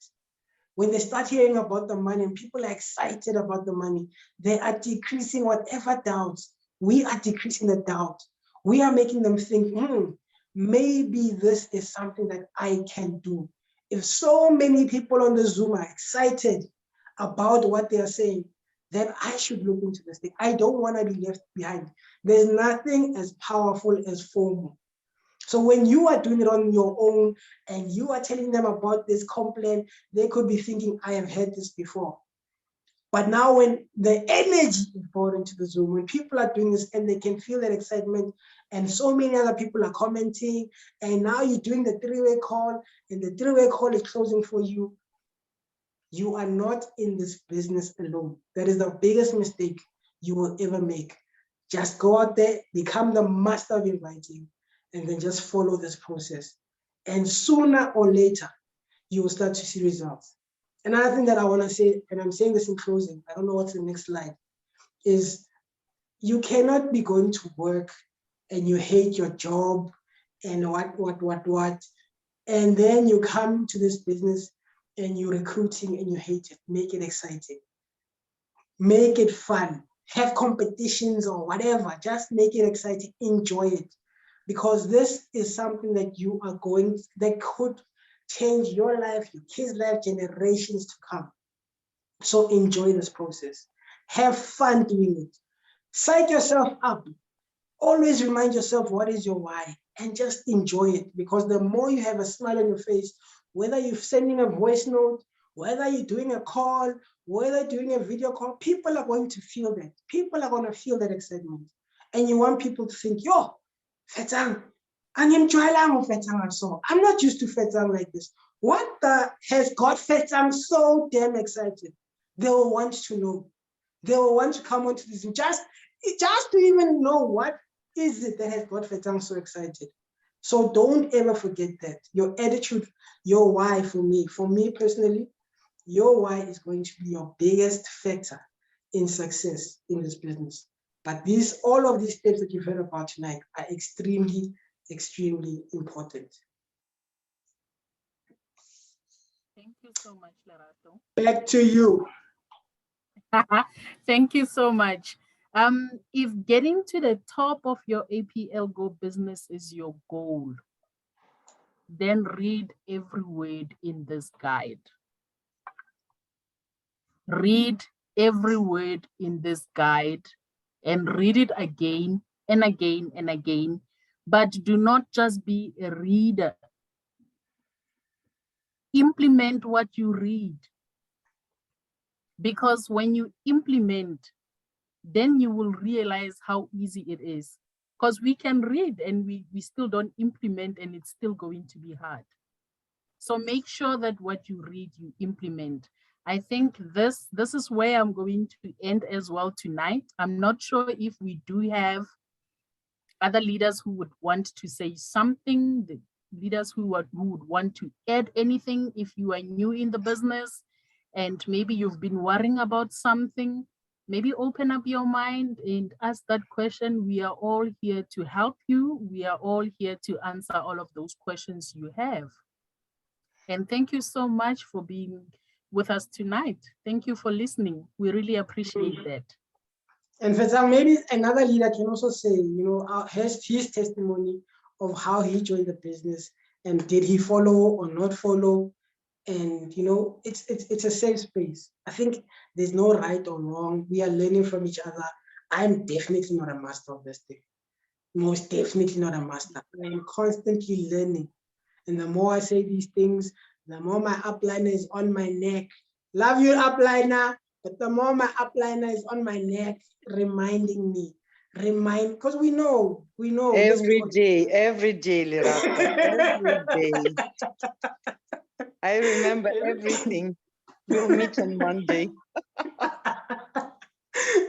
When they start hearing about the money and people are excited about the money, they are decreasing whatever doubts. We are decreasing the doubt. We are making them think, maybe this is something that I can do. If so many people on the Zoom are excited about what they are saying, then I should look into this thing. I don't want to be left behind. There's nothing as powerful as FOMO. So when you are doing it on your own and you are telling them about this complaint, they could be thinking, I have heard this before. But now when the energy is poured into the Zoom, when people are doing this and they can feel that excitement and so many other people are commenting, and now you're doing the three-way call and the three-way call is closing for you, you are not in this business alone. That is the biggest mistake you will ever make. Just go out there, become the master of inviting, and then just follow this process. And sooner or later, you will start to see results. Another thing that I want to say, and I'm saying this in closing, I don't know what's the next slide, is you cannot be going to work and you hate your job and what, and then you come to this business and you're recruiting and you hate it. Make it exciting. Make it fun. Have competitions or whatever. Just make it exciting. Enjoy it. Because this is something that you are going, that could change your life, your kids' life, generations to come. So enjoy this process. Have fun doing it. Psych yourself up. Always remind yourself what is your why and just enjoy it, because the more you have a smile on your face, whether you're sending a voice note, whether you're doing a call, whether you're doing a video call, people are going to feel that. People are going to feel that excitement. And you want people to think, yo, Fetsang, I'm Fetsang so. I'm not used to Fetsang like this. What the has got Fetsang so damn excited? They will want to know. They will want to come onto this just to even know what is it that has got Fetsang so excited. So don't ever forget that. Your attitude, your why for me personally, your why is going to be your biggest factor in success in this business. But all of these steps that you've heard about tonight are extremely, extremely important. Thank you so much, Lerato. Back to you. Thank you so much. If getting to the top of your APL Go business is your goal, then read every word in this guide. Read every word in this guide and read it again and again and again. But do not just be a reader. Implement what you read. Because when you implement, then you will realize how easy it is. Because we can read and we still don't implement, and it's still going to be hard. So make sure that what you read, you implement. I think this is where I'm going to end as well tonight. I'm not sure if we do have other leaders who would want to say something, the leaders who would want to add anything. If you are new in the business and maybe you've been worrying about something, maybe open up your mind and ask that question. We are all here to help you. We are all here to answer all of those questions you have. And thank you so much for being with us tonight. Thank you for listening. We really appreciate that. And Fetsang, maybe another leader can also say, his testimony of how he joined the business and did he follow or not follow. And it's a safe space. I think there's no right or wrong. We are learning from each other. I'm definitely not a master of this thing. Most definitely not a master. I'm constantly learning. And the more I say these things, the more my upliner is on my neck. Love you, upliner. But the more my upliner is on my neck, reminding me, because we know. Every day, Lerato, every day. I remember everything. We'll meet on Monday.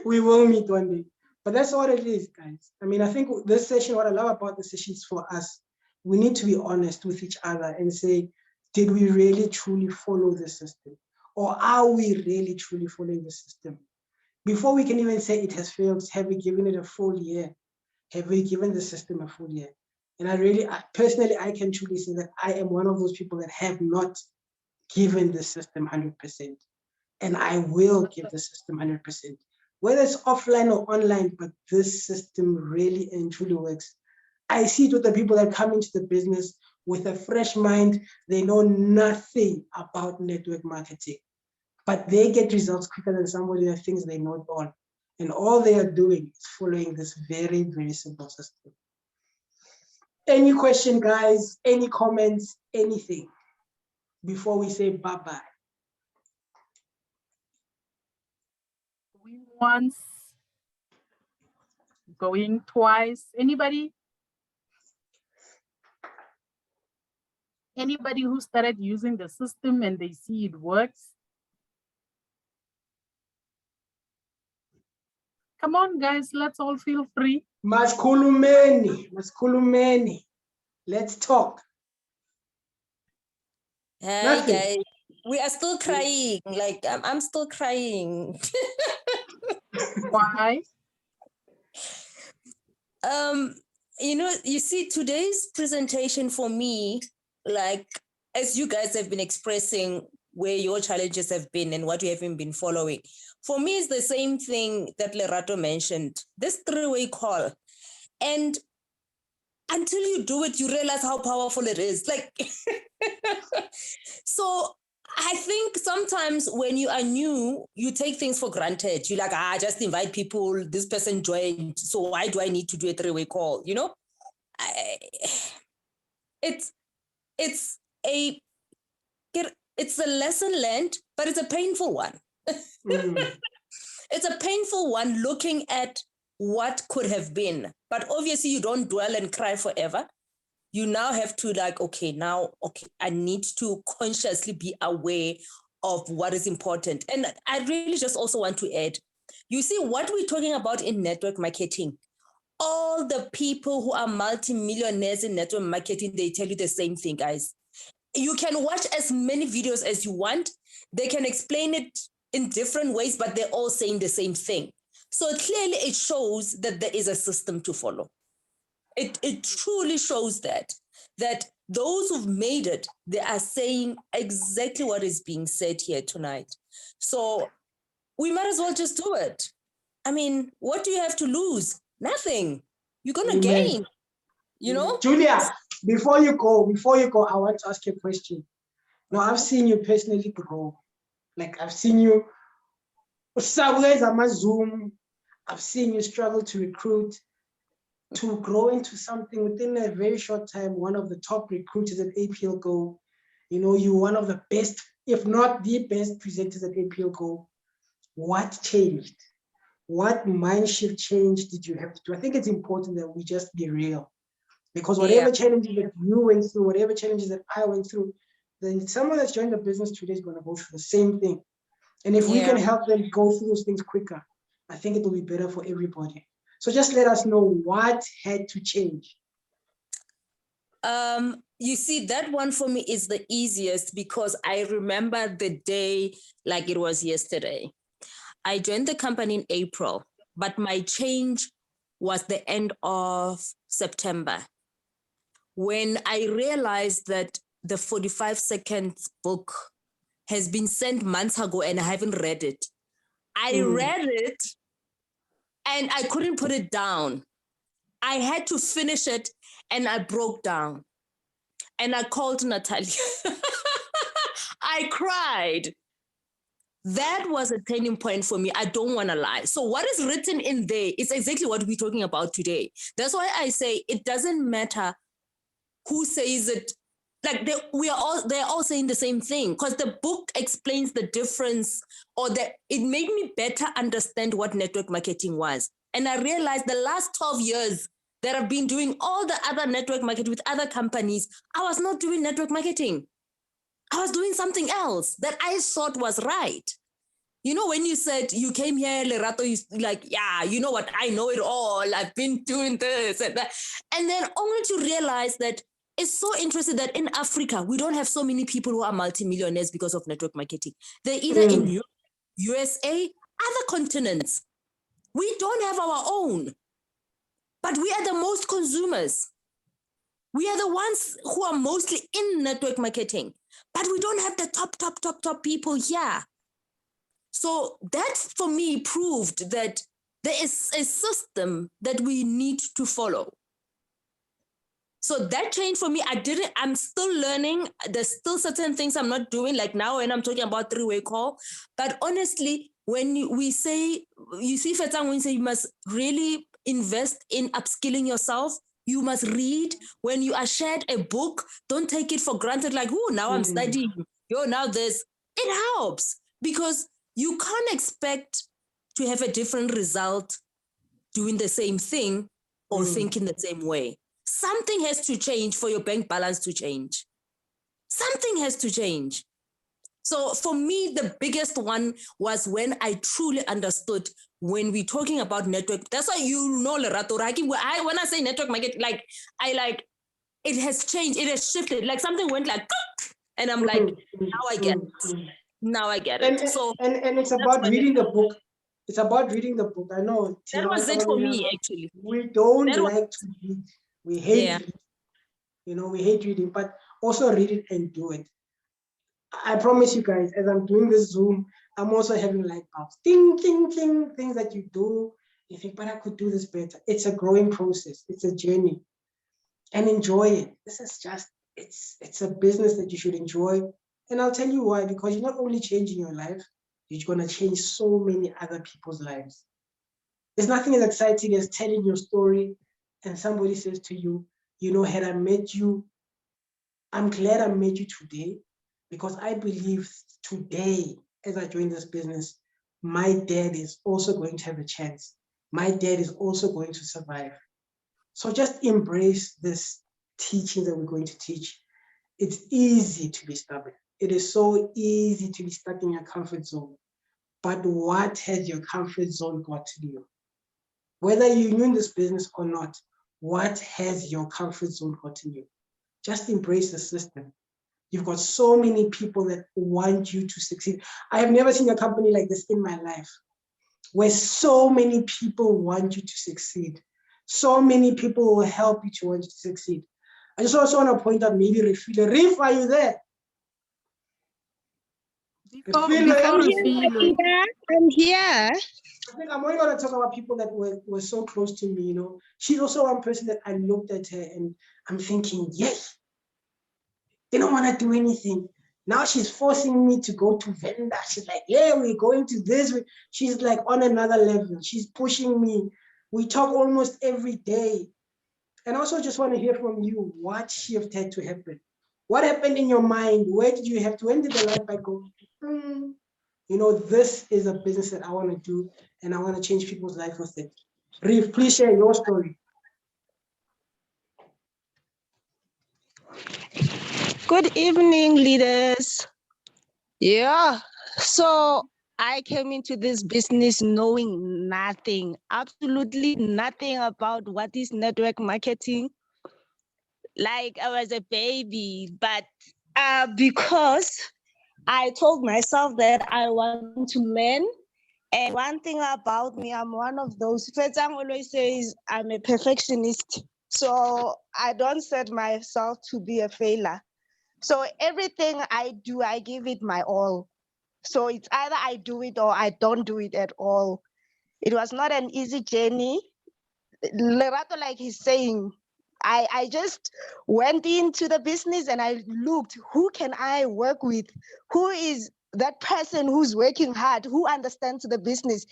We will meet one day. But that's what it is, guys. I mean, I think this session, what I love about the session is for us, we need to be honest with each other and say, did we really truly follow the system? Or are we really truly following the system? Before we can even say it has failed, have we given it a full year? Have we given the system a full year? And personally, I can truly say that I am one of those people that have not given the system 100%. And I will give the system 100%. Whether it's offline or online, but this system really and truly works. I see it with the people that come into the business with a fresh mind. They know nothing about network marketing, but they get results quicker than somebody that thinks they know it all. And all they are doing is following this very, very simple system. Any question, guys? Any comments? Anything before we say bye-bye? once, going twice. Anybody? Anybody who started using the system and they see it works? Come on, guys, let's all feel free. Maskulumeni. Let's talk. Hi Nothing. guys, we are still crying. Like I'm still crying. Why? You see, today's presentation for me, like as you guys have been expressing where your challenges have been and what you haven't been following, for me it's the same thing that Lerato mentioned. This three-way call, and until you do it, you realize how powerful it is. Like, so I think sometimes when you are new, you take things for granted. You're like, just invite people, this person joined, so why do I need to do a three-way call? You know, it's a lesson learned, but it's a painful one. It's a painful one looking at what could have been. But obviously you don't dwell and cry forever. You now have to I need to consciously be aware of what is important. And I really just also want to add, you see what we're talking about in network marketing, all the people who are multimillionaires in network marketing, they tell you the same thing, guys. You can watch as many videos as you want. They can explain it in different ways, but they're all saying the same thing. So clearly it shows that there is a system to follow. It truly shows that those who've made it, they are saying exactly what is being said here tonight. So we might as well just do it. I mean, what do you have to lose? Nothing. You're going to gain, you know? Julia, before you go, I want to ask you a question. Now, I've seen you personally grow. Like, I've seen you, Subways on my Zoom. I've seen you struggle to recruit, to grow into something within a very short time, one of the top recruiters at APL Go. You know, you're one of the best, if not the best presenters at APL Go. What changed? What mind shift change did you have to do? I think it's important that we just be real. Because whatever challenges that you went through, whatever challenges that I went through, then someone that's joined the business today is going to go through the same thing. And if we can help them go through those things quicker, I think it will be better for everybody. So just let us know what had to change. You see, that one for me is the easiest because I remember the day like it was yesterday. I joined the company in April, but my change was the end of September, when I realized that the 45 book has been sent months ago and I haven't read it. I read it and I couldn't put it down. I had to finish it and I broke down. And I called Natalia. I cried. That was a turning point for me. I don't want to lie. So what is written in there is exactly what we're talking about today. That's why I say it doesn't matter who says it. Like they're all saying the same thing, because the book explains the difference, or that it made me better understand what network marketing was. And I realized the last 12 years that I've been doing all the other network marketing with other companies, I was not doing network marketing. I was doing something else that I thought was right. You know, when you said you came here, Lerato, you like, yeah, you know what? I know it all. I've been doing this and that. And then only to realize that it's so interesting that in Africa, we don't have so many people who are multimillionaires because of network marketing. They're either in Europe, USA, other continents. We don't have our own, but we are the most consumers. We are the ones who are mostly in network marketing, but we don't have the top people here. So that for me proved that there is a system that we need to follow. So that changed for me. I'm still learning. There's still certain things I'm not doing, like now when I'm talking about three-way call. But honestly, when we say, you see Fetsang, when we say you must really invest in upskilling yourself, you must read. When you are shared a book, don't take it for granted, like, oh, now I'm studying. Now this. It helps, because you can't expect to have a different result doing the same thing or thinking the same way. Something has to change for your bank balance to change. Something has to change. So for me, the biggest one was when I truly understood when we're talking about network. That's why Lerato, when I say network market, it has changed, it has shifted. Like something went like, and I'm like, now I get it. Now I get it. And it's about reading the book. It's about reading the book. I know. That was it for me, actually. We don't like to read. We hate reading. We hate reading, but also read it and do it. I promise you guys, as I'm doing this Zoom, I'm also having light bulbs. Ding, ding, ding, things that you do. You think, but I could do this better. It's a growing process. It's a journey. And enjoy it. This is just, it's a business that you should enjoy. And I'll tell you why, because you're not only changing your life, you're going to change so many other people's lives. There's nothing as exciting as telling your story and somebody says to you, had I met you, I'm glad I met you today, because I believe today, as I join this business, my dad is also going to have a chance. My dad is also going to survive. So just embrace this teaching that we're going to teach. It's easy to be stubborn. It is so easy to be stuck in your comfort zone. But what has your comfort zone gotten you? Whether you're new in this business or not, what has your comfort zone gotten you? Just embrace the system. You've got so many people that want you to succeed. I have never seen a company like this in my life, where so many people want you to succeed. So many people will help you to want you to succeed. I just also want to point out, maybe Reef, are you there? I'm here. I think I'm only going to talk about people that were so close to me, She's also one person that I looked at her and I'm thinking, yes, they don't want to do anything. Now she's forcing me to go to vendor. She's like, yeah, we're going to this. She's like on another level. She's pushing me. We talk almost every day. And also just want to hear from you, what shift had to happen? What happened in your mind? Where did you have to, when did the light bulb go? This is a business that I want to do and I want to change people's life with it. Reef, please share your story. Good evening, leaders. Yeah, so I came into this business knowing nothing, absolutely nothing about what is network marketing. Like I was a baby, but because I told myself that I want to learn. And one thing about me, I'm one of those, Fetsang always says I'm a perfectionist. So I don't set myself to be a failure. So everything I do, I give it my all. So it's either I do it or I don't do it at all. It was not an easy journey. Lerato, like he's saying, I just went into the business and I looked, who can I work with? Who is that person who's working hard, who understands the business?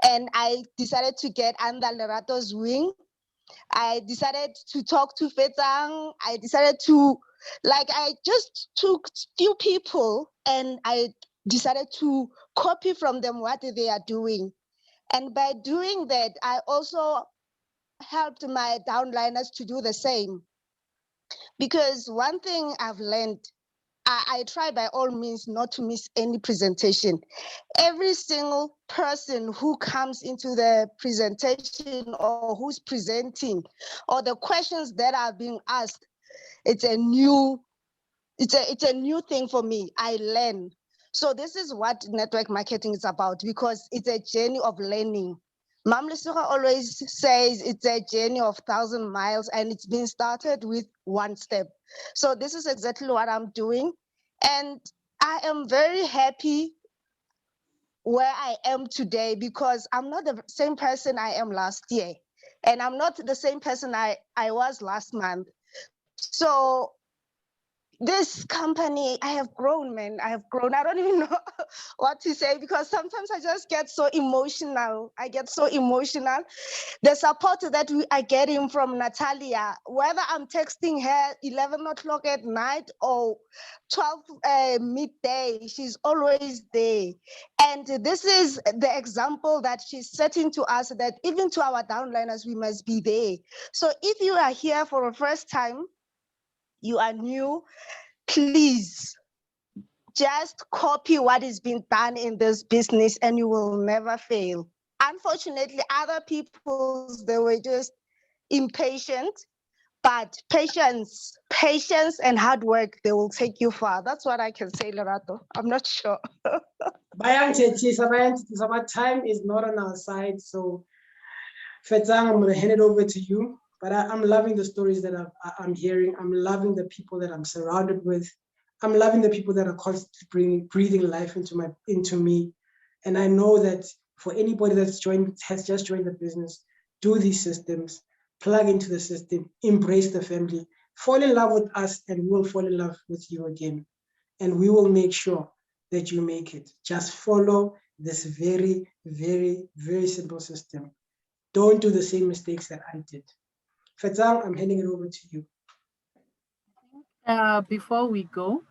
And I decided to get under Lerato's wing. I decided to talk to Fetsang. I decided to, I just took few people and I decided to copy from them what they are doing. And by doing that, I also helped my downliners to do the same. Because one thing I've learned, I try by all means not to miss any presentation. Every single person who comes into the presentation or who's presenting or the questions that are being asked, it's a new thing for me. I learn. So this is what network marketing is about, because it's a journey of learning. Mam Lesuga always says it's a journey of 1,000 miles and it's been started with one step. So this is exactly what I'm doing. And I am very happy where I am today, because I'm not the same person I am last year. And I'm not the same person I was last month. So this company, I have grown, man. I have grown. I don't even know what to say because sometimes I just get so emotional. I get so emotional. The support that we are getting from Natalia, whether I'm texting her 11 o'clock at night or 12 midday, she's always there. And this is the example that she's setting to us, that even to our downliners, we must be there. So if you are here for the first time, you are new, please just copy what is being done in this business and you will never fail. Unfortunately, other people, they were just impatient, but patience and hard work, they will take you far. That's what I can say, Lerato. I'm not sure. Bayang Chechi, time is not on our side. So Fetsang, I'm going to hand it over to you. But I'm loving the stories that I'm hearing. I'm loving the people that I'm surrounded with. I'm loving the people that are constantly breathing life into me. And I know that for anybody has just joined the business, do these systems, plug into the system, embrace the family, fall in love with us, and we'll fall in love with you again. And we will make sure that you make it. Just follow this very, very, very simple system. Don't do the same mistakes that I did. Fetsang, I'm handing it over to you. Before we go,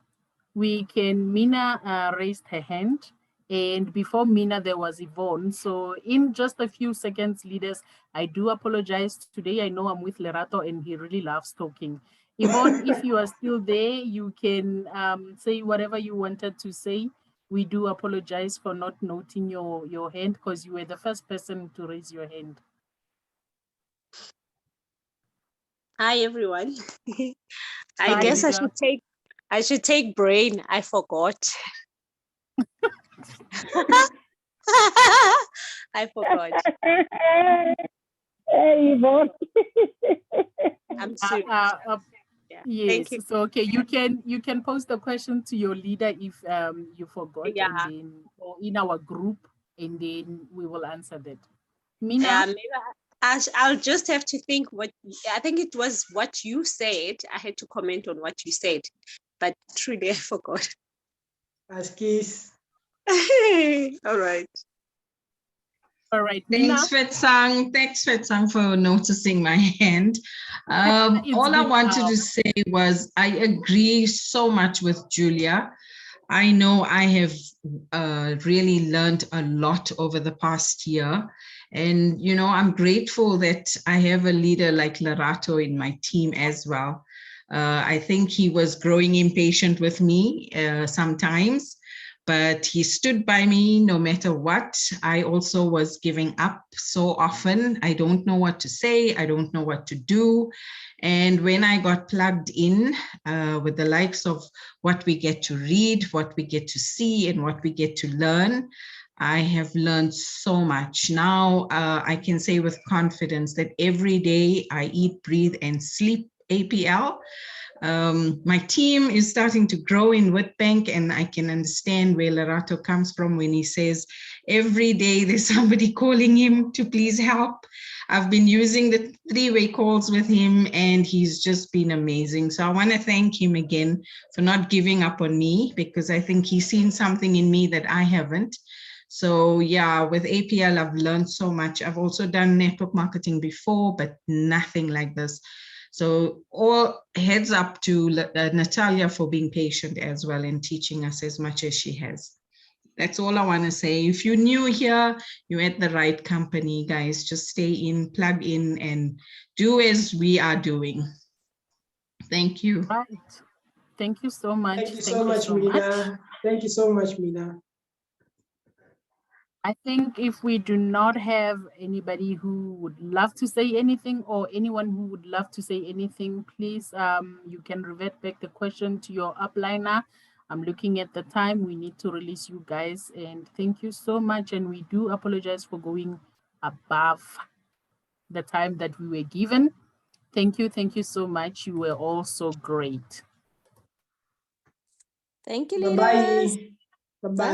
Mina raised her hand. And before Mina, there was Yvonne. So in just a few seconds, leaders, I do apologize. Today, I know I'm with Lerato and he really loves talking. Yvonne, if you are still there, you can say whatever you wanted to say. We do apologize for not noting your hand because you were the first person to raise your hand. Hi everyone. I Hi, guess Lisa. I should take brain. I forgot. I forgot. I'm serious. Yeah. Yes. Thank you. So okay, you can post the question to your leader if you forgot, Yeah. and then or in our group, and then we will answer that. Mina. Yeah, maybe I'll just have to think I think it was what you said. I had to comment on what you said, but truly I forgot. Askis. All right. All right, Mina. Thanks, Fetsang, for noticing my hand. All I wanted to say was I agree so much with Julia. I know I have really learned a lot over the past year. And, you know, I'm grateful that I have a leader like Lerato in my team as well. I think he was growing impatient with me sometimes, but he stood by me no matter what. I also was giving up so often. I don't know what to say. I don't know what to do. And when I got plugged in with the likes of what we get to read, what we get to see, and what we get to learn, I have learned so much. Now I can say with confidence that every day I eat, breathe, and sleep APL. My team is starting to grow in Witbank, and I can understand where Lerato comes from when he says every day there's somebody calling him to please help. I've been using the three-way calls with him, and he's just been amazing. So I want to thank him again for not giving up on me, because I think he's seen something in me that I haven't. So yeah, with APL, I've learned so much. I've also done network marketing before, but nothing like this. So all heads up to Natalia for being patient as well and teaching us as much as she has. That's all I want to say. If you're new here, you're at the right company, guys. Just stay in, plug in, and do as we are doing. Thank you. Right. Thank you so much. Thank you so much, Mina. Thank you so much, Mina. I think if we do not have anybody who would love to say anything, or anyone who would love to say anything, please, you can revert back the question to your upliner. I'm looking at the time. We need to release you guys, and thank you so much. And we do apologize for going above the time that we were given. Thank you so much. You were all so great. Thank you, Bye-bye. leaders. Bye-bye.